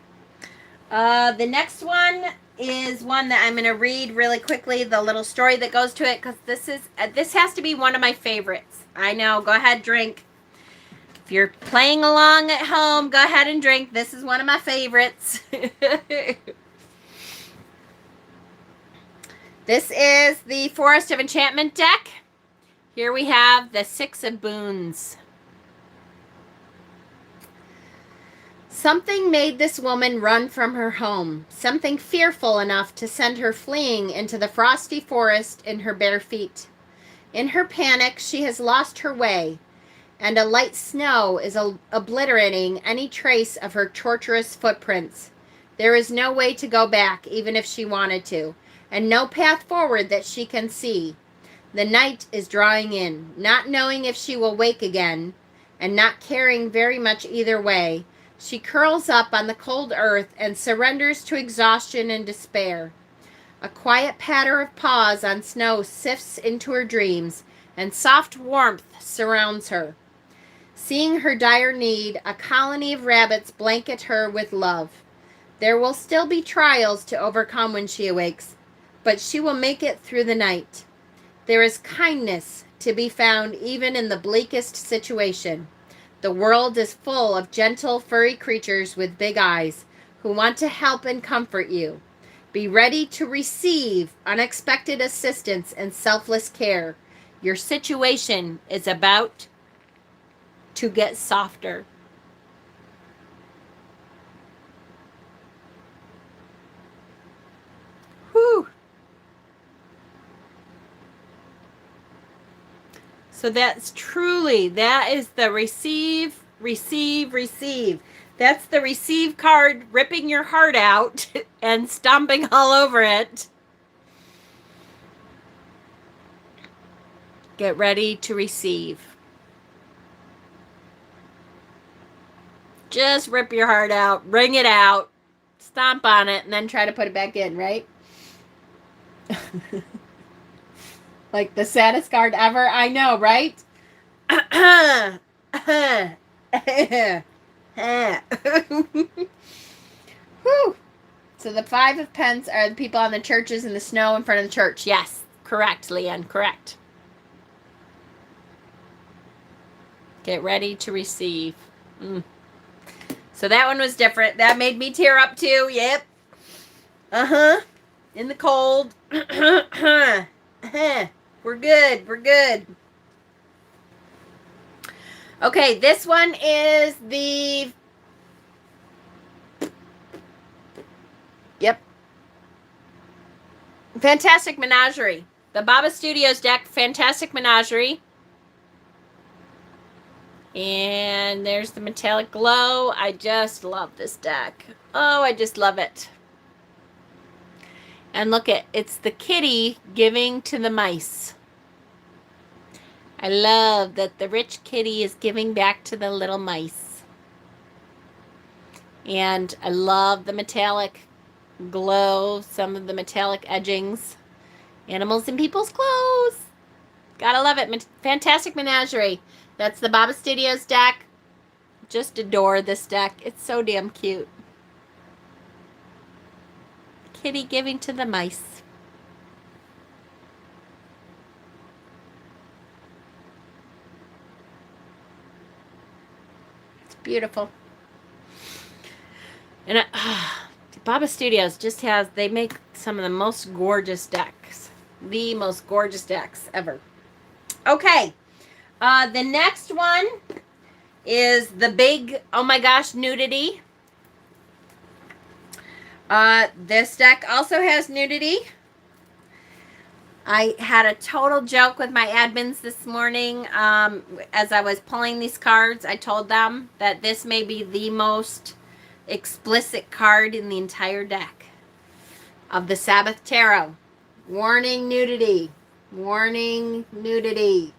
The next one is one that I'm going to read really quickly, the little story that goes to it, because this has to be one of my favorites. I know. Go ahead, drink. If you're playing along at home, go ahead and drink. This is one of my favorites. This is the Forest of Enchantment deck. Here we have the Six of Boons. Something made this woman run from her home, something fearful enough to send her fleeing into the frosty forest in her bare feet. In her panic, she has lost her way, and a light snow is obliterating any trace of her tortuous footprints. There is no way to go back, even if she wanted to, and no path forward that she can see. The night is drawing in, not knowing if she will wake again, and not caring very much either way. She curls up on the cold earth and surrenders to exhaustion and despair. A quiet patter of paws on snow sifts into her dreams, and soft warmth surrounds her. Seeing her dire need, a colony of rabbits blanket her with love. There will still be trials to overcome when she awakes, but she will make it through the night. There is kindness to be found even in the bleakest situation. The world is full of gentle, furry creatures with big eyes who want to help and comfort you. Be ready to receive unexpected assistance and selfless care. Your situation is about to get softer. Whew. So that is the receive, receive, receive. That's the receive card, ripping your heart out and stomping all over it. Get ready to receive. Just rip your heart out, bring it out, stomp on it, and then try to put it back in, right? Like the saddest card ever. I know, right? Whew. So the Five of Pence are the people on the churches in the snow in front of the church. Yes, correct, Leanne, correct. Get ready to receive. So that one was different. That made me tear up too. Yep. In the cold. We're good. We're good. Okay, this one is the... Yep. Fantastic Menagerie. The Baba Studios deck, Fantastic Menagerie. And there's the Metallic Glow. I just love this deck. Oh, I just love it. And look it's the kitty giving to the mice. I love that the rich kitty is giving back to the little mice. And I love the metallic glow, some of the metallic edgings. Animals in people's clothes. Gotta love it. Fantastic Menagerie. That's the Baba Studios deck. Just adore this deck. It's so damn cute. Kitty giving to the mice. It's beautiful. And Baba Studios just they make some of the most gorgeous decks. The most gorgeous decks ever. Okay. The next one is the big, oh my gosh, nudity. This deck also has nudity. I had a total joke with my admins this morning. As I was pulling these cards, I told them that this may be the most explicit card in the entire deck of the Sabbath Tarot. Warning nudity. Warning nudity.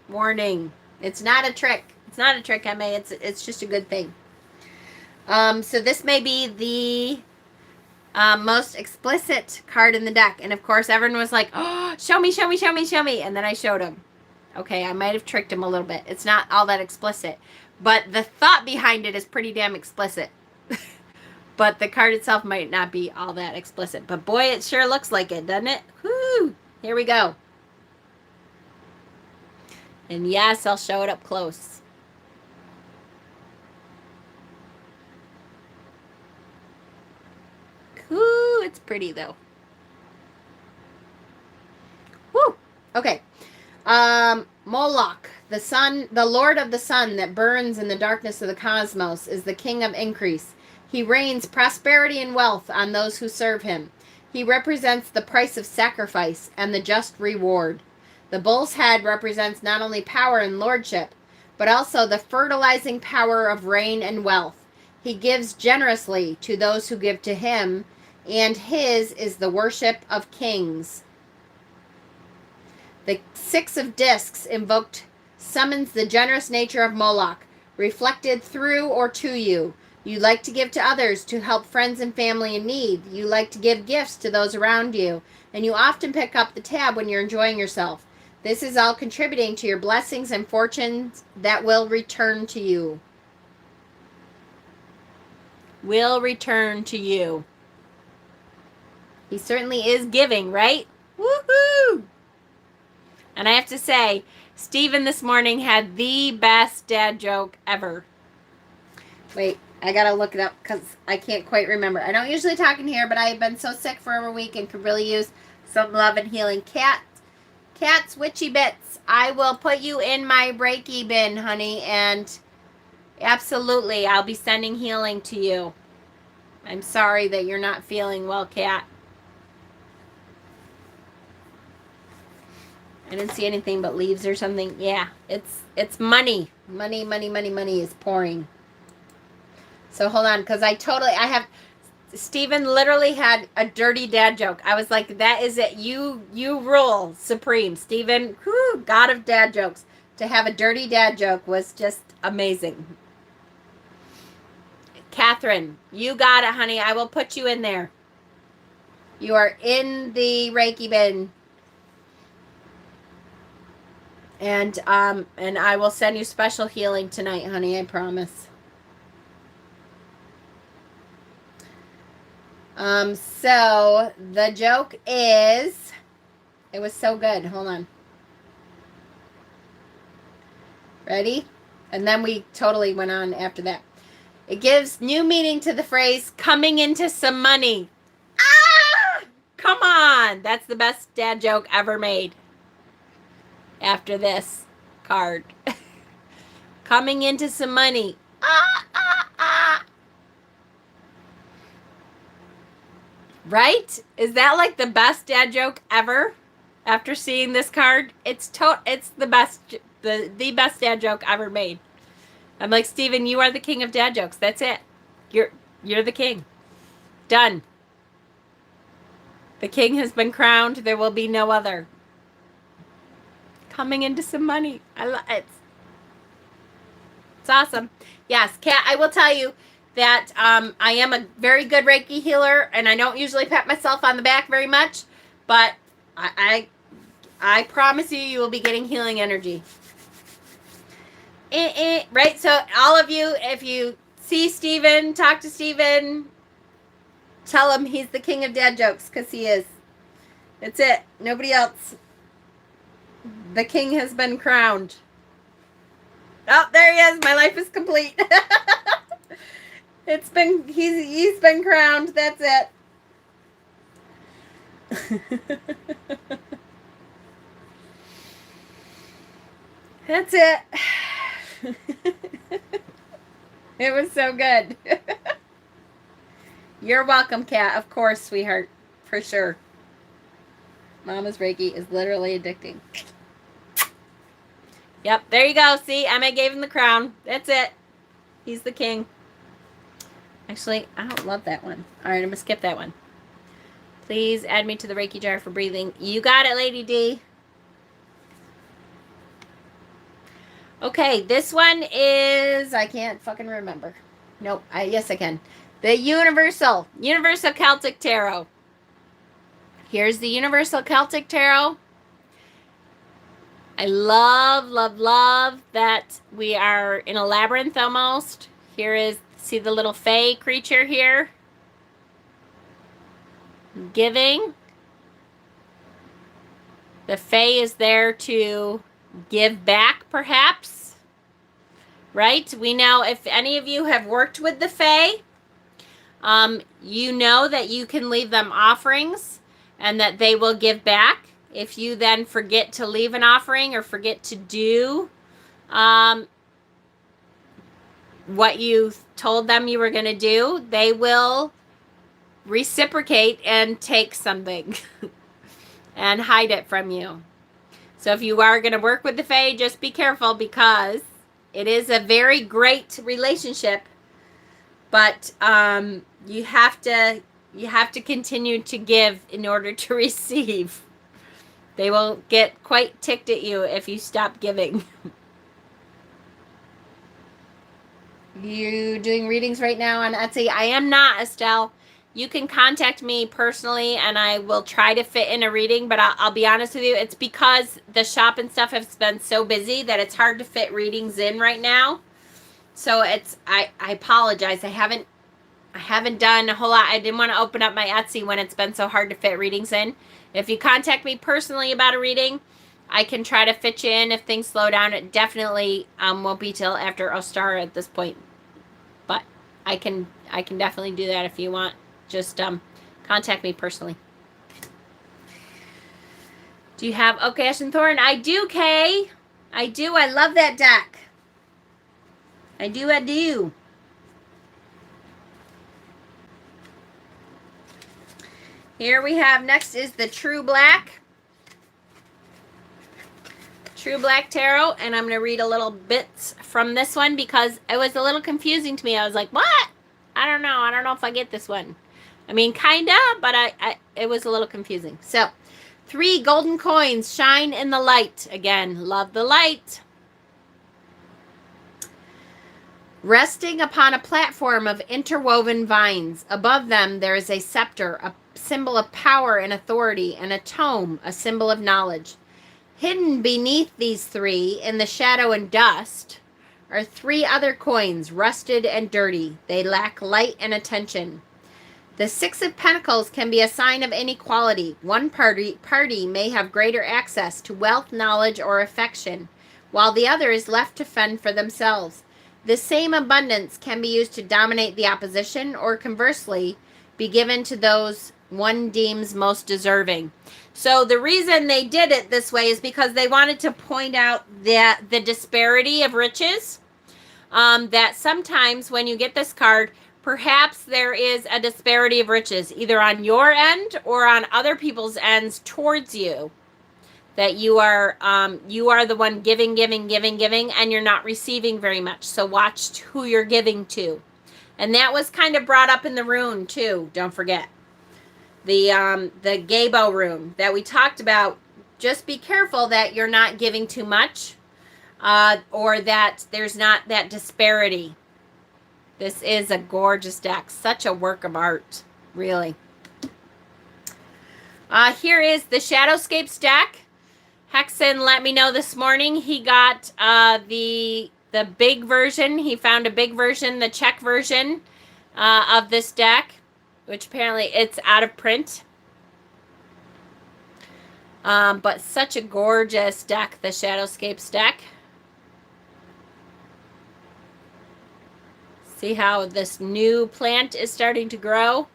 Warning. It's not a trick. It's not a trick, MA. It's just a good thing. So this may be the most explicit card in the deck. And of course, everyone was like, oh, show me, show me, show me, show me. And then I showed him. Okay, I might have tricked him a little bit. It's not all that explicit. But the thought behind it is pretty damn explicit. But the card itself might not be all that explicit. But boy, it sure looks like it, doesn't it? Whoo! Here we go. And yes, I'll show it up close. Ooh, it's pretty though. Woo! Okay. Moloch, the sun, the lord of the sun that burns in the darkness of the cosmos, is the king of increase. He rains prosperity and wealth on those who serve him. He represents the price of sacrifice and the just reward. The bull's head represents not only power and lordship, but also the fertilizing power of rain and wealth. He gives generously to those who give to him, and his is the worship of kings. The Six of Discs invoked summons the generous nature of Moloch, reflected through or to you. You like to give to others to help friends and family in need. You like to give gifts to those around you. And you often pick up the tab when you're enjoying yourself. This is all contributing to your blessings and fortunes that will return to you. Will return to you. He certainly is giving, right? Woohoo! And I have to say, Steven this morning had the best dad joke ever. Wait, I gotta look it up because I can't quite remember. I don't usually talk in here, but I've been so sick for over a week and could really use some love and healing. Cat's witchy bits. I will put you in my Reiki bin, honey, and absolutely, I'll be sending healing to you. I'm sorry that you're not feeling well, Cat. I didn't see anything but leaves or something. Yeah, it's money. Money, money, money, money is pouring. So hold on, because Steven literally had a dirty dad joke. I was like, that is it. You rule supreme. Steven, whew, god of dad jokes. To have a dirty dad joke was just amazing. Catherine, you got it, honey. I will put you in there. You are in the Reiki bin. And I will send you special healing tonight, honey, I promise. So the joke is, it was so good. Hold on. Ready? And then we totally went on after that. It gives new meaning to the phrase coming into some money. Ah! Come on. That's the best dad joke ever made. After this card. Coming into some money. Right? Is that like the best dad joke ever? After seeing this card, it's the best the best dad joke ever made. I'm like, Steven, you are the king of dad jokes. That's it. You're the king. Done. The king has been crowned. There will be no other. Coming into some money. It's awesome. Yes, Kat, I will tell you that I am a very good Reiki healer, and I don't usually pat myself on the back very much, but I promise you will be getting healing energy. Right? So all of you, if you see Steven, talk to Steven, tell him he's the king of dad jokes, because he is. That's it. Nobody else. The king has been crowned. Oh, there he is. My life is complete. He's been crowned. That's it. That's it. It was so good. You're welcome, Kat. Of course, sweetheart. For sure. Mama's Reiki is literally addicting. Yep, there you go. See, Emma gave him the crown. That's it. He's the king. Actually, I don't love that one. All right, I'm going to skip that one. Please add me to the Reiki jar for breathing. You got it, Lady D. Okay, this one is, I can't fucking remember. Nope, yes I can. The Universal Celtic Tarot. Here's the Universal Celtic Tarot. I love that we are in a labyrinth almost. Here is, see the little fae creature here? Giving. The fae is there to give back, perhaps. Right? We know if any of you have worked with the fae, you know that you can leave them offerings and that they will give back. If you then forget to leave an offering or forget to do what you told them you were going to do, they will reciprocate and take something and hide it from you. So if you are going to work with the fae, just be careful, because it is a very great relationship, but you have to continue to give in order to receive. They will get quite ticked at you if you stop giving. You doing readings right now on Etsy? I am not, Estelle. You can contact me personally and I will try to fit in a reading, but I'll be honest with you, it's because the shop and stuff has been so busy that it's hard to fit readings in right now. So I apologize. I haven't done a whole lot. I didn't want to open up my Etsy when it's been so hard to fit readings in. If you contact me personally about a reading, I can try to fit you in if things slow down. It definitely won't be till after Ostara at this point. But I can definitely do that if you want. Just contact me personally. Do you have Oak, Ash, and Thorn? I do, Kay. I do. I love that deck. I do. Here we have, next is the True Black. True Black Tarot, and I'm going to read a little bits from this one because it was a little confusing to me. I was like, what? I don't know if I get this one. I mean, kind of, but it was a little confusing. So, 3 golden coins shine in the light. Again, love the light. Resting upon a platform of interwoven vines. Above them, there is a scepter, a symbol of power and authority, and a tome, a symbol of knowledge. Hidden beneath these 3, in the shadow and dust, are 3 other coins, rusted and dirty. They lack light and attention. The 6 of Pentacles can be a sign of inequality. One party may have greater access to wealth, knowledge, or affection, while the other is left to fend for themselves. The same abundance can be used to dominate the opposition, or conversely, be given to those one deems most deserving. So the reason they did it this way is because they wanted to point out that the disparity of riches, that sometimes when you get this card, perhaps there is a disparity of riches, either on your end or on other people's ends towards you. That you are the one giving, and you're not receiving very much. So watch who you're giving to. And that was kind of brought up in the rune too, don't forget. The Gabo rune that we talked about. Just be careful that you're not giving too much, or that there's not that disparity. This is a gorgeous deck. Such a work of art, really. Here is the Shadowscapes deck. Hexen let me know this morning he got the big version. He found a big version, the Czech version of this deck, which apparently it's out of print. But such a gorgeous deck, the Shadowscapes deck. See how this new plant is starting to grow?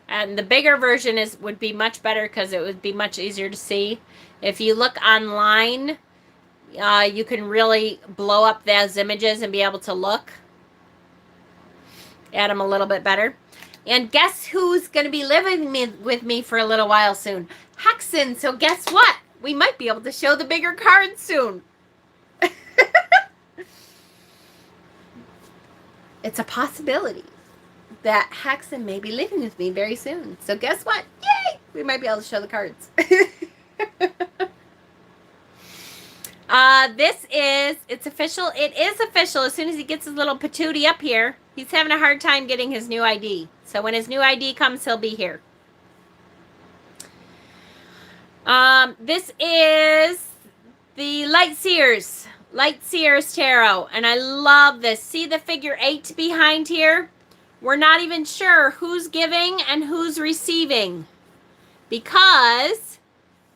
And the bigger version would be much better because it would be much easier to see. If you look online, you can really blow up those images and be able to look at them a little bit better. And guess who's going to be living with me for a little while soon? Hexen. So guess what? We might be able to show the bigger cards soon. It's a possibility that Hexen may be living with me very soon. So guess what? Yay! We might be able to show the cards. It's official. It is official. As soon as he gets his little patootie up here, he's having a hard time getting his new ID. So when his new ID comes, he'll be here. This is the Light Seers Tarot, and I love this. See the figure 8 behind here? We're not even sure who's giving and who's receiving, because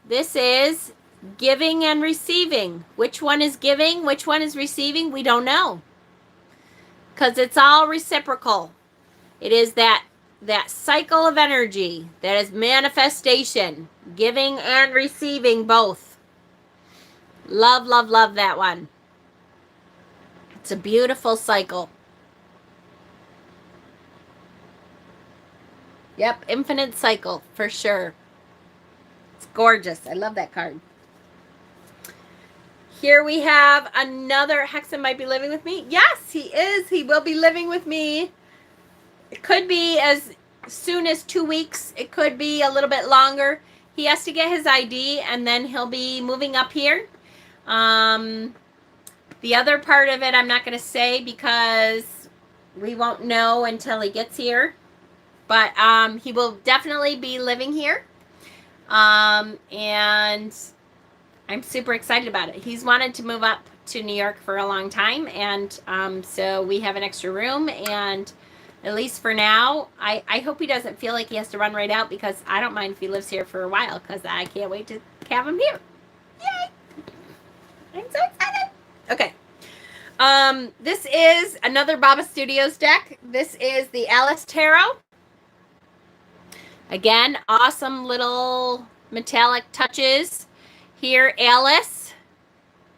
this is giving and receiving. Which one is giving, which one is receiving, we don't know, because it's all reciprocal. It is that cycle of energy that is manifestation, giving and receiving both. Love, love, love that one. It's a beautiful cycle. Yep, infinite cycle for sure. It's gorgeous. I love that card. Here we have another. Hexen might be living with me. Yes, he is. He will be living with me. It could be as soon as 2 weeks. It could be a little bit longer. He has to get his ID, and then he'll be moving up here. The other part of it I'm not going to say, because we won't know until he gets here. But he will definitely be living here. And I'm super excited about it. He's wanted to move up to New York for a long time, and so we have an extra room, and at least for now, I hope he doesn't feel like he has to run right out, because I don't mind if he lives here for a while, because I can't wait to have him here. Yay! I'm so excited. Okay. This is another Baba Studios deck. This is the Alice Tarot. Again, awesome little metallic touches. Here, Alice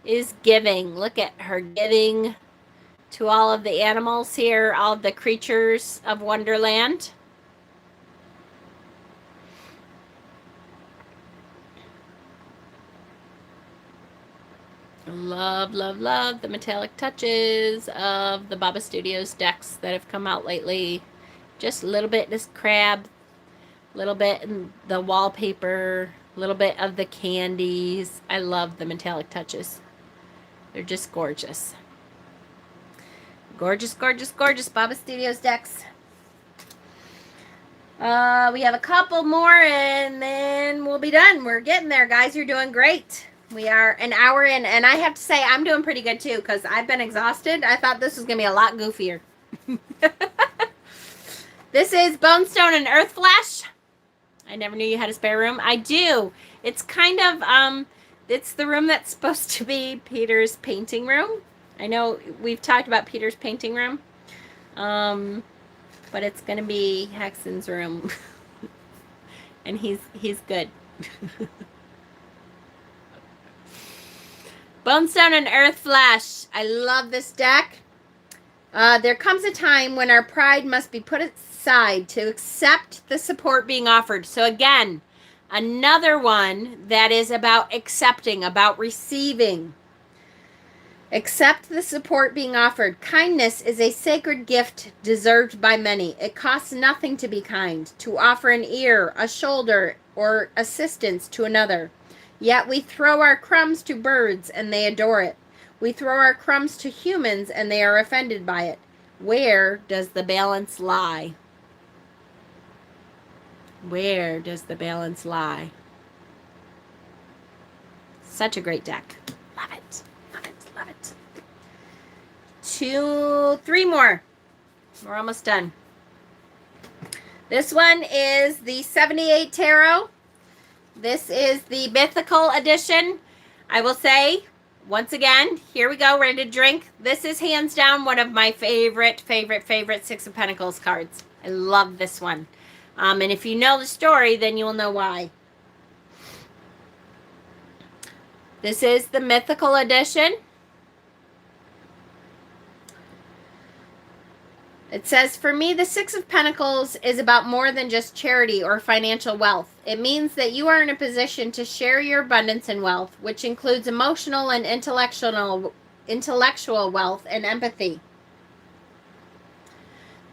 is giving. Look at her giving to all of the animals here, all of the creatures of Wonderland. Love, love, love the metallic touches of the Baba Studios decks that have come out lately. Just a little bit this crab, a little bit in the wallpaper, a little bit of the candies. I love the metallic touches. They're just gorgeous. Gorgeous, gorgeous, gorgeous Baba Studios decks. We have a couple more, and then we'll be done. We're getting there, guys. You're doing great. We are an hour in, and I have to say I'm doing pretty good too, because I've been exhausted. I thought this was going to be a lot goofier. This is Bonestone and Earth Flash. I never knew you had a spare room. I do. It's kind of, it's the room that's supposed to be Peter's painting room. I know we've talked about Peter's painting room. But it's going to be Hexen's room. And he's good. Bonestone and Earth Flash. I love this deck. There comes a time when our pride must be put aside to accept the support being offered. So again, another one that is about accepting, about receiving. Accept the support being offered. Kindness is a sacred gift deserved by many. It costs nothing to be kind, to offer an ear, a shoulder, or assistance to another. Yet we throw our crumbs to birds and they adore it. We throw our crumbs to humans and they are offended by it. Where does the balance lie? Where does the balance lie? Such a great deck. Love it. Love it. Love it. 2, 3 more. We're almost done. This one is the 78 Tarot. This is the Mythical Edition. I will say, once again, here we go, ready to drink. This is hands down one of my favorite Six of Pentacles cards. I love this one. And if you know the story, then you will know why. This is the Mythical Edition. It says, for me, the Six of Pentacles is about more than just charity or financial wealth. It means that you are in a position to share your abundance and wealth, which includes emotional and intellectual wealth and empathy.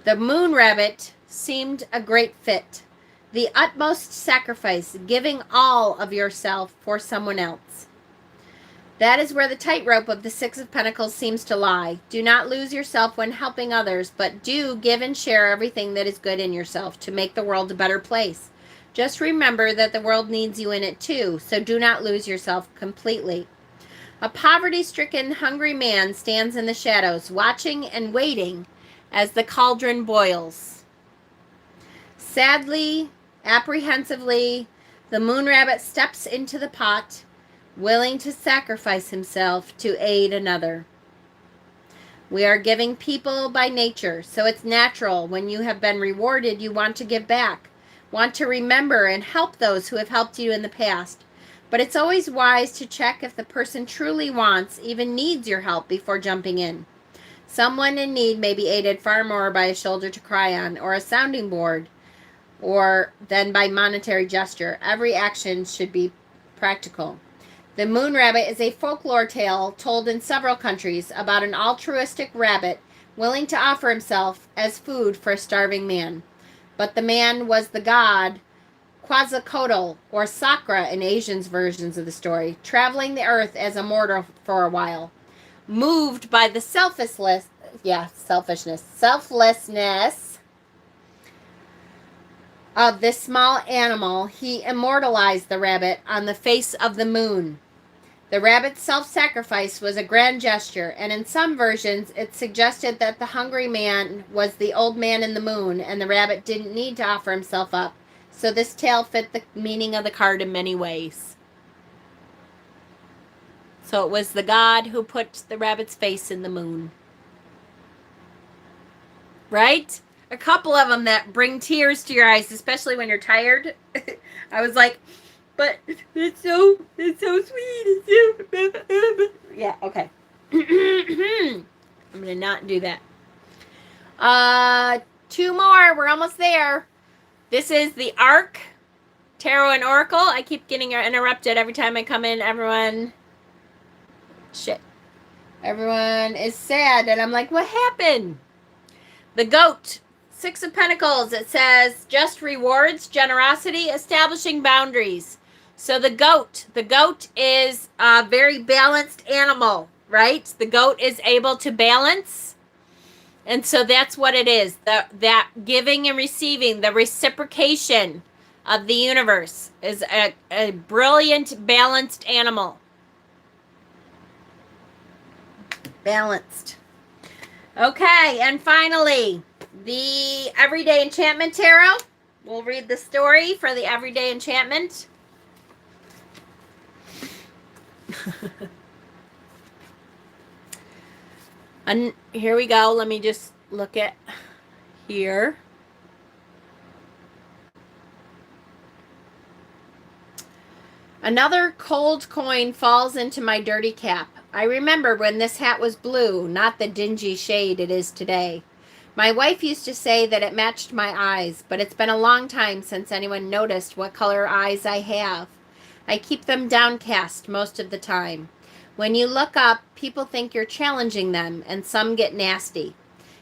The moon rabbit seemed a great fit. The utmost sacrifice, giving all of yourself for someone else. That is where the tightrope of the Six of Pentacles seems to lie. Do not lose yourself when helping others, but do give and share everything that is good in yourself to make the world a better place. Just remember that the world needs you in it too, so do not lose yourself completely. A poverty-stricken, hungry man stands in the shadows, watching and waiting as the cauldron boils. Sadly, apprehensively, the moon rabbit steps into the pot, willing to sacrifice himself to aid another. We are giving people by nature, so it's natural when you have been rewarded, you want to give back, want to remember and help those who have helped you in the past. But it's always wise to check if the person truly wants, even needs your help before jumping in. Someone in need may be aided far more by a shoulder to cry on, or a sounding board, or than by monetary gesture. Every action should be practical. The Moon Rabbit is a folklore tale told in several countries about an altruistic rabbit willing to offer himself as food for a starving man. But the man was the god Quetzalcoatl, or Sakra in Asians' versions of the story, traveling the earth as a mortal for a while. Moved by the selflessness of this small animal, he immortalized the rabbit on the face of the moon. The rabbit's self-sacrifice was a grand gesture, and in some versions it suggested that the hungry man was the old man in the moon, and the rabbit didn't need to offer himself up. So this tale fit the meaning of the card in many ways. So it was the god who put the rabbit's face in the moon. Right? A couple of them that bring tears to your eyes, especially when you're tired. I was like, but it's so sweet. Yeah, okay. I'm going to not do that. Two more. We're almost there. This is the Arc Tarot and Oracle. I keep getting interrupted every time I come in. Everyone is sad. And I'm like, what happened? The Goat. Six of Pentacles. It says, just rewards, generosity, establishing boundaries. So the goat is a very balanced animal, right? The goat is able to balance. And so that's what it is. That giving and receiving, the reciprocation of the universe is a brilliant, balanced animal. Balanced. Okay, and finally, the Everyday Enchantment Tarot. We'll read the story for the Everyday Enchantment. And here we go. Let me just look at here. Another cold coin falls into my dirty cap. I remember when this hat was blue, not the dingy shade it is today. My wife used to say that it matched my eyes, but it's been a long time since anyone noticed what color eyes I have. I keep them downcast most of the time. When you look up, people think you're challenging them, and some get nasty.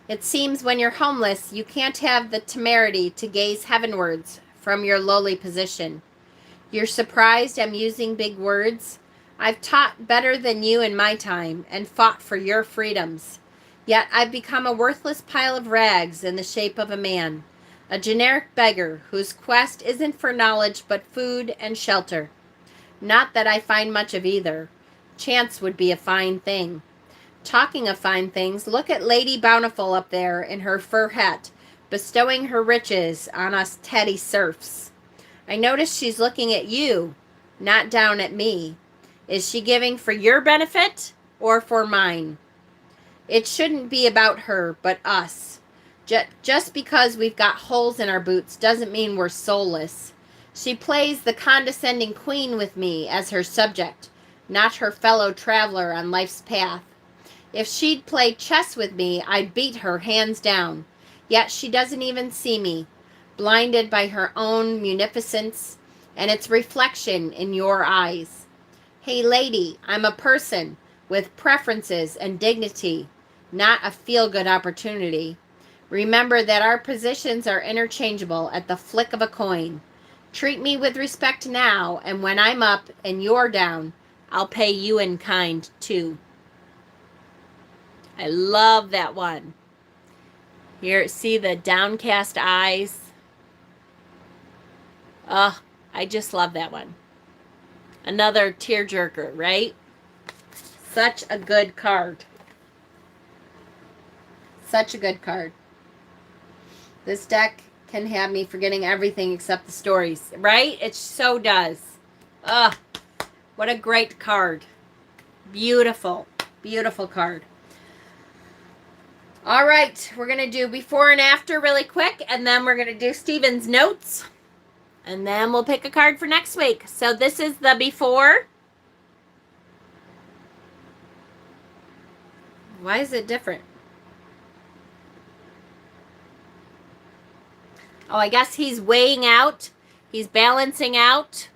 It seems when you're homeless, you can't have the temerity to gaze heavenwards from your lowly position. You're surprised I'm using big words? I've taught better than you in my time, and fought for your freedoms. Yet I've become a worthless pile of rags in the shape of a man, a generic beggar whose quest isn't for knowledge but food and shelter. Not that I find much of either. Chance would be a fine thing. Talking of fine things, look at Lady Bountiful up there in her fur hat, bestowing her riches on us tatty serfs. I notice she's looking at you, not down at me. Is she giving for your benefit or for mine? It shouldn't be about her, but us. Just because we've got holes in our boots doesn't mean we're soulless. She plays the condescending queen with me as her subject, not her fellow traveler on life's path. If she'd play chess with me, I'd beat her hands down. Yet she doesn't even see me, blinded by her own munificence and its reflection in your eyes. Hey lady, I'm a person with preferences and dignity, not a feel-good opportunity. Remember that our positions are interchangeable at the flick of a coin. Treat me with respect now, and when I'm up and you're down, I'll pay you in kind too. I love that one. Here, see the downcast eyes. Oh, I just love that one. Another tearjerker, right? Such a good card. Such a good card. This deck can have me forgetting everything except the stories, right? It so does. Ugh, what a great card. Beautiful, beautiful card. All right, we're going to do before and after really quick, and then we're going to do Steven's notes, and then we'll pick a card for next week. So this is the before. Why is it different? Oh, I guess he's weighing out. He's balancing out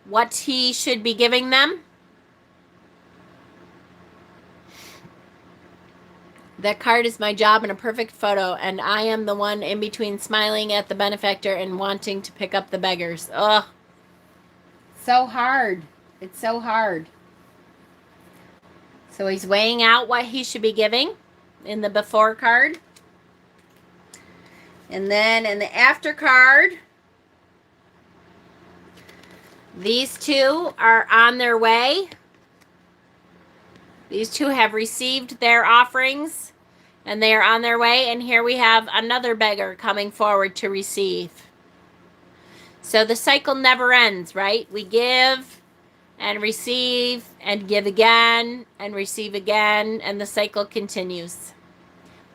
what he should be giving them. That card is my job in a perfect photo, and I am the one in between smiling at the benefactor and wanting to pick up the beggars. Ugh. So hard. It's so hard. So he's weighing out what he should be giving in the before card. And then in the after card, these two are on their way. These two have received their offerings, and they are on their way. And here we have another beggar coming forward to receive. So the cycle never ends, right? We give and receive and give again and receive again, and the cycle continues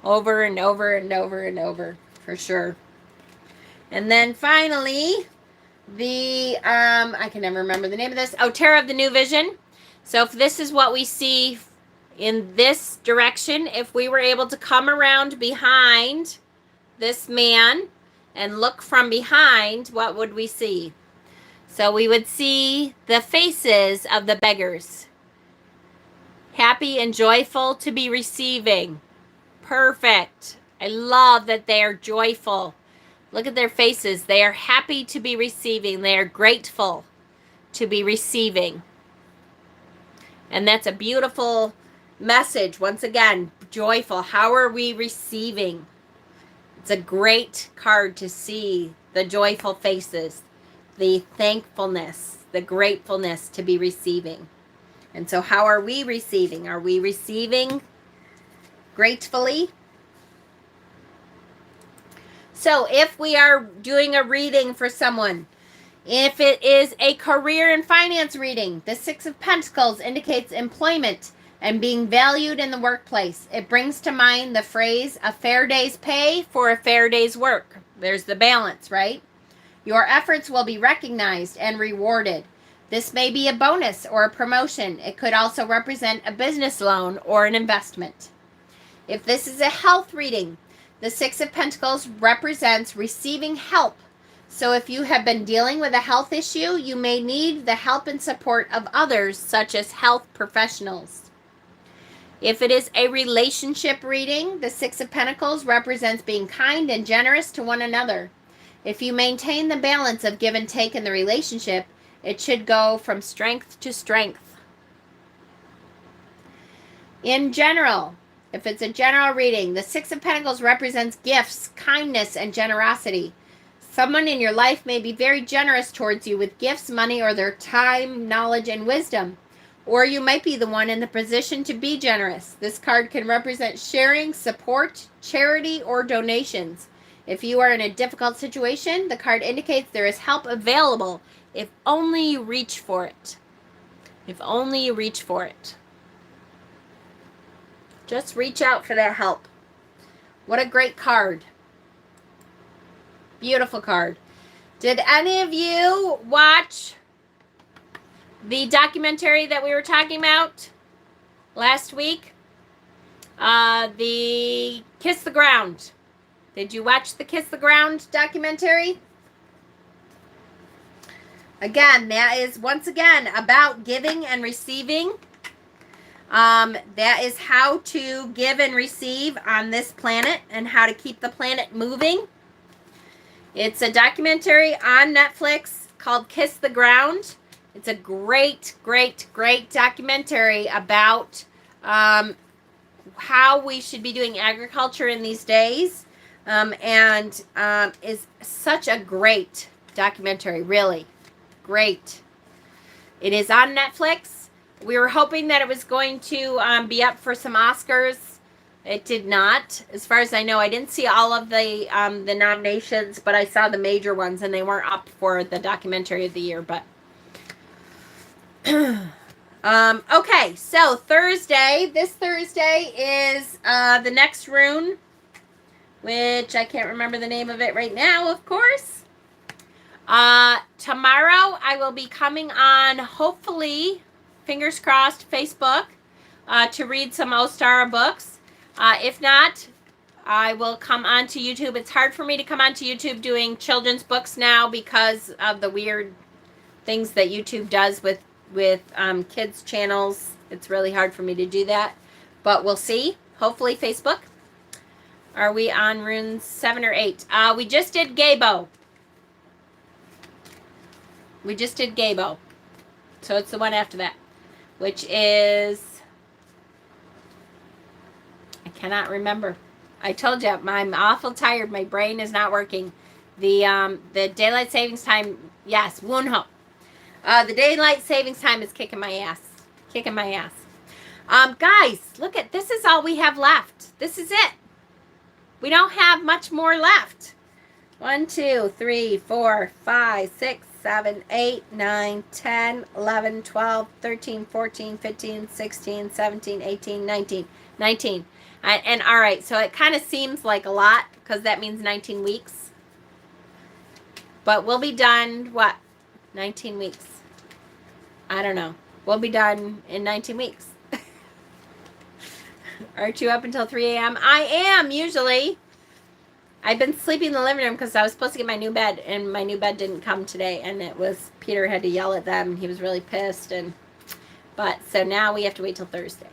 over and over and over and over, for sure. And then finally, the, I can never remember the name of this. Oh, Terror of the New Vision. So if this is what we see in this direction, if we were able to come around behind this man and look from behind, what would we see? So we would see the faces of the beggars. Happy and joyful to be receiving. Perfect. I love that they are joyful. Look at their faces. They are happy to be receiving. They are grateful to be receiving. And that's a beautiful message. Once again, joyful. How are we receiving? It's a great card to see the joyful faces, the thankfulness, the gratefulness to be receiving. And so how are we receiving? Are we receiving gratefully? So if we are doing a reading for someone, if it is a career and finance reading, the Six of Pentacles indicates employment and being valued in the workplace. It brings to mind the phrase, a fair day's pay for a fair day's work. There's the balance, right? Your efforts will be recognized and rewarded. This may be a bonus or a promotion. It could also represent a business loan or an investment. If this is a health reading, the Six of Pentacles represents receiving help. So if you have been dealing with a health issue, you may need the help and support of others, such as health professionals. If it is a relationship reading, the Six of Pentacles represents being kind and generous to one another. If you maintain the balance of give and take in the relationship, it should go from strength to strength. In general, if it's a general reading, the Six of Pentacles represents gifts, kindness, and generosity. Someone in your life may be very generous towards you with gifts, money, or their time, knowledge, and wisdom. Or you might be the one in the position to be generous. This card can represent sharing, support, charity, or donations. If you are in a difficult situation, the card indicates there is help available if only you reach for it. If only you reach for it. Just reach out for that help. What a great card. Beautiful card. Did any of you watch the documentary that we were talking about last week? The Kiss the Ground. Did you watch the Kiss the Ground documentary? Again, that is once again about giving and receiving. That is how to give and receive on this planet and how to keep the planet moving. It's a documentary on Netflix called Kiss the Ground. It's a great, great, great documentary about how we should be doing agriculture in these days. And is such a great documentary, really. Great. It is on Netflix. We were hoping that it was going to be up for some Oscars. It did not. As far as I know, I didn't see all of the nominations, but I saw the major ones, and they weren't up for the documentary of the year. But okay, so Thursday. This Thursday is the next rune, which I can't remember the name of it right now, of course. Tomorrow I will be coming on, hopefully, fingers crossed, Facebook, to read some Ostara books. If not, I will come onto YouTube. It's hard for me to come onto YouTube doing children's books now because of the weird things that YouTube does with kids' channels. It's really hard for me to do that, but we'll see. Hopefully Facebook. Are we on runes 7 or 8? We just did Gabo. We just did Gabo. So it's the one after that, which is, I cannot remember. I told you, I'm awful tired. My brain is not working. The daylight savings time, yes, Wunho. The daylight savings time is kicking my ass. Kicking my ass. Guys, look at, this is all we have left. This is it. We don't have much more left. 1, 2, 3, 4, 5, 6, 7, 8, 9, 10, 11, 12, 13, 14, 15, 16, 17, 18, 19. 19. And all right, so it kind of seems like a lot because that means 19 weeks. But we'll be done, what? 19 weeks. I don't know. We'll be done in 19 weeks. Aren't you up until 3 a.m.? I am, usually. I've been sleeping in the living room because I was supposed to get my new bed, and my new bed didn't come today, and it was, Peter had to yell at them, and he was really pissed, but, so now we have to wait till Thursday.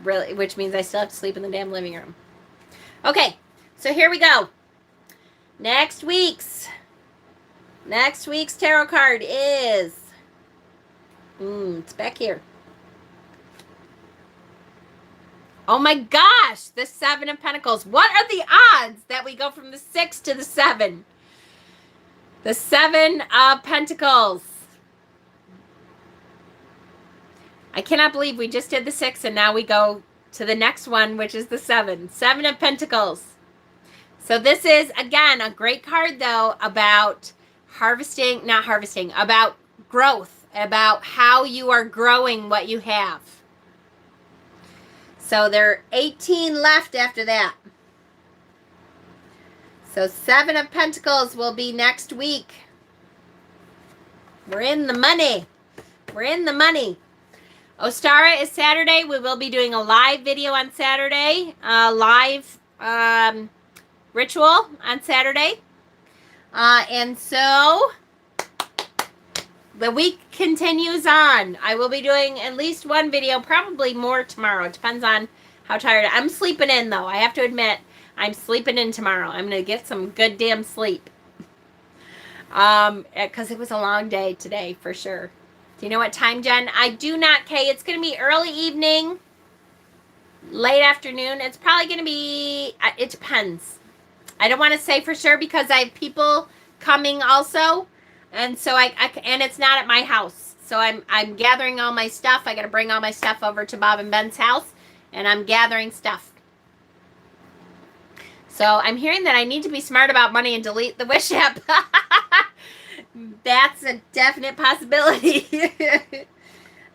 Really, which means I still have to sleep in the damn living room. Okay, so here we go. Next week's tarot card is, it's back here. Oh my gosh, the 7 of Pentacles. What are the odds that we go from the 6 to the 7? The 7 of Pentacles. I cannot believe we just did the 6 and now we go to the next one, which is the 7. 7 of Pentacles. So this is, again, a great card, though, about about growth, about how you are growing what you have. So there are 18 left after that. So 7 of Pentacles will be next week. We're in the money. We're in the money. Ostara is Saturday. We will be doing a live video on Saturday. Live ritual on Saturday. And so the week continues on. I will be doing at least one video, probably more tomorrow. It depends on how tired I'm sleeping in, though. I have to admit, I'm sleeping in tomorrow. I'm going to get some good damn sleep. Because it was a long day today, for sure. Do you know what time, Jen? I do not, Kay. It's going to be early evening, late afternoon. It's probably going to be, it depends. I don't want to say for sure because I have people coming also. And so and it's not at my house. So I'm gathering all my stuff. I got to bring all my stuff over to Bob and Ben's house. And I'm gathering stuff. So I'm hearing that I need to be smart about money and delete the Wish app. That's a definite possibility.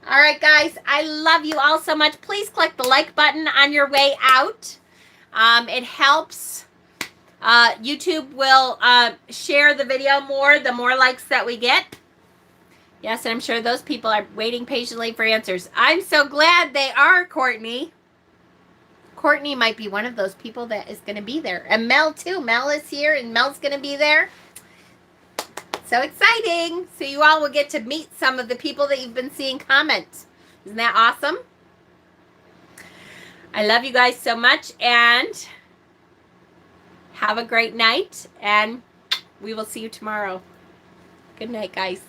All right, guys. I love you all so much. Please click the like button on your way out. It helps. YouTube will share the video more, the more likes that we get. Yes, and I'm sure those people are waiting patiently for answers. I'm so glad they are, Courtney. Courtney might be one of those people that is going to be there. And Mel, too. Mel is here, and Mel's going to be there. So exciting. So you all will get to meet some of the people that you've been seeing comment. Isn't that awesome? I love you guys so much, and have a great night, and we will see you tomorrow. Good night, guys.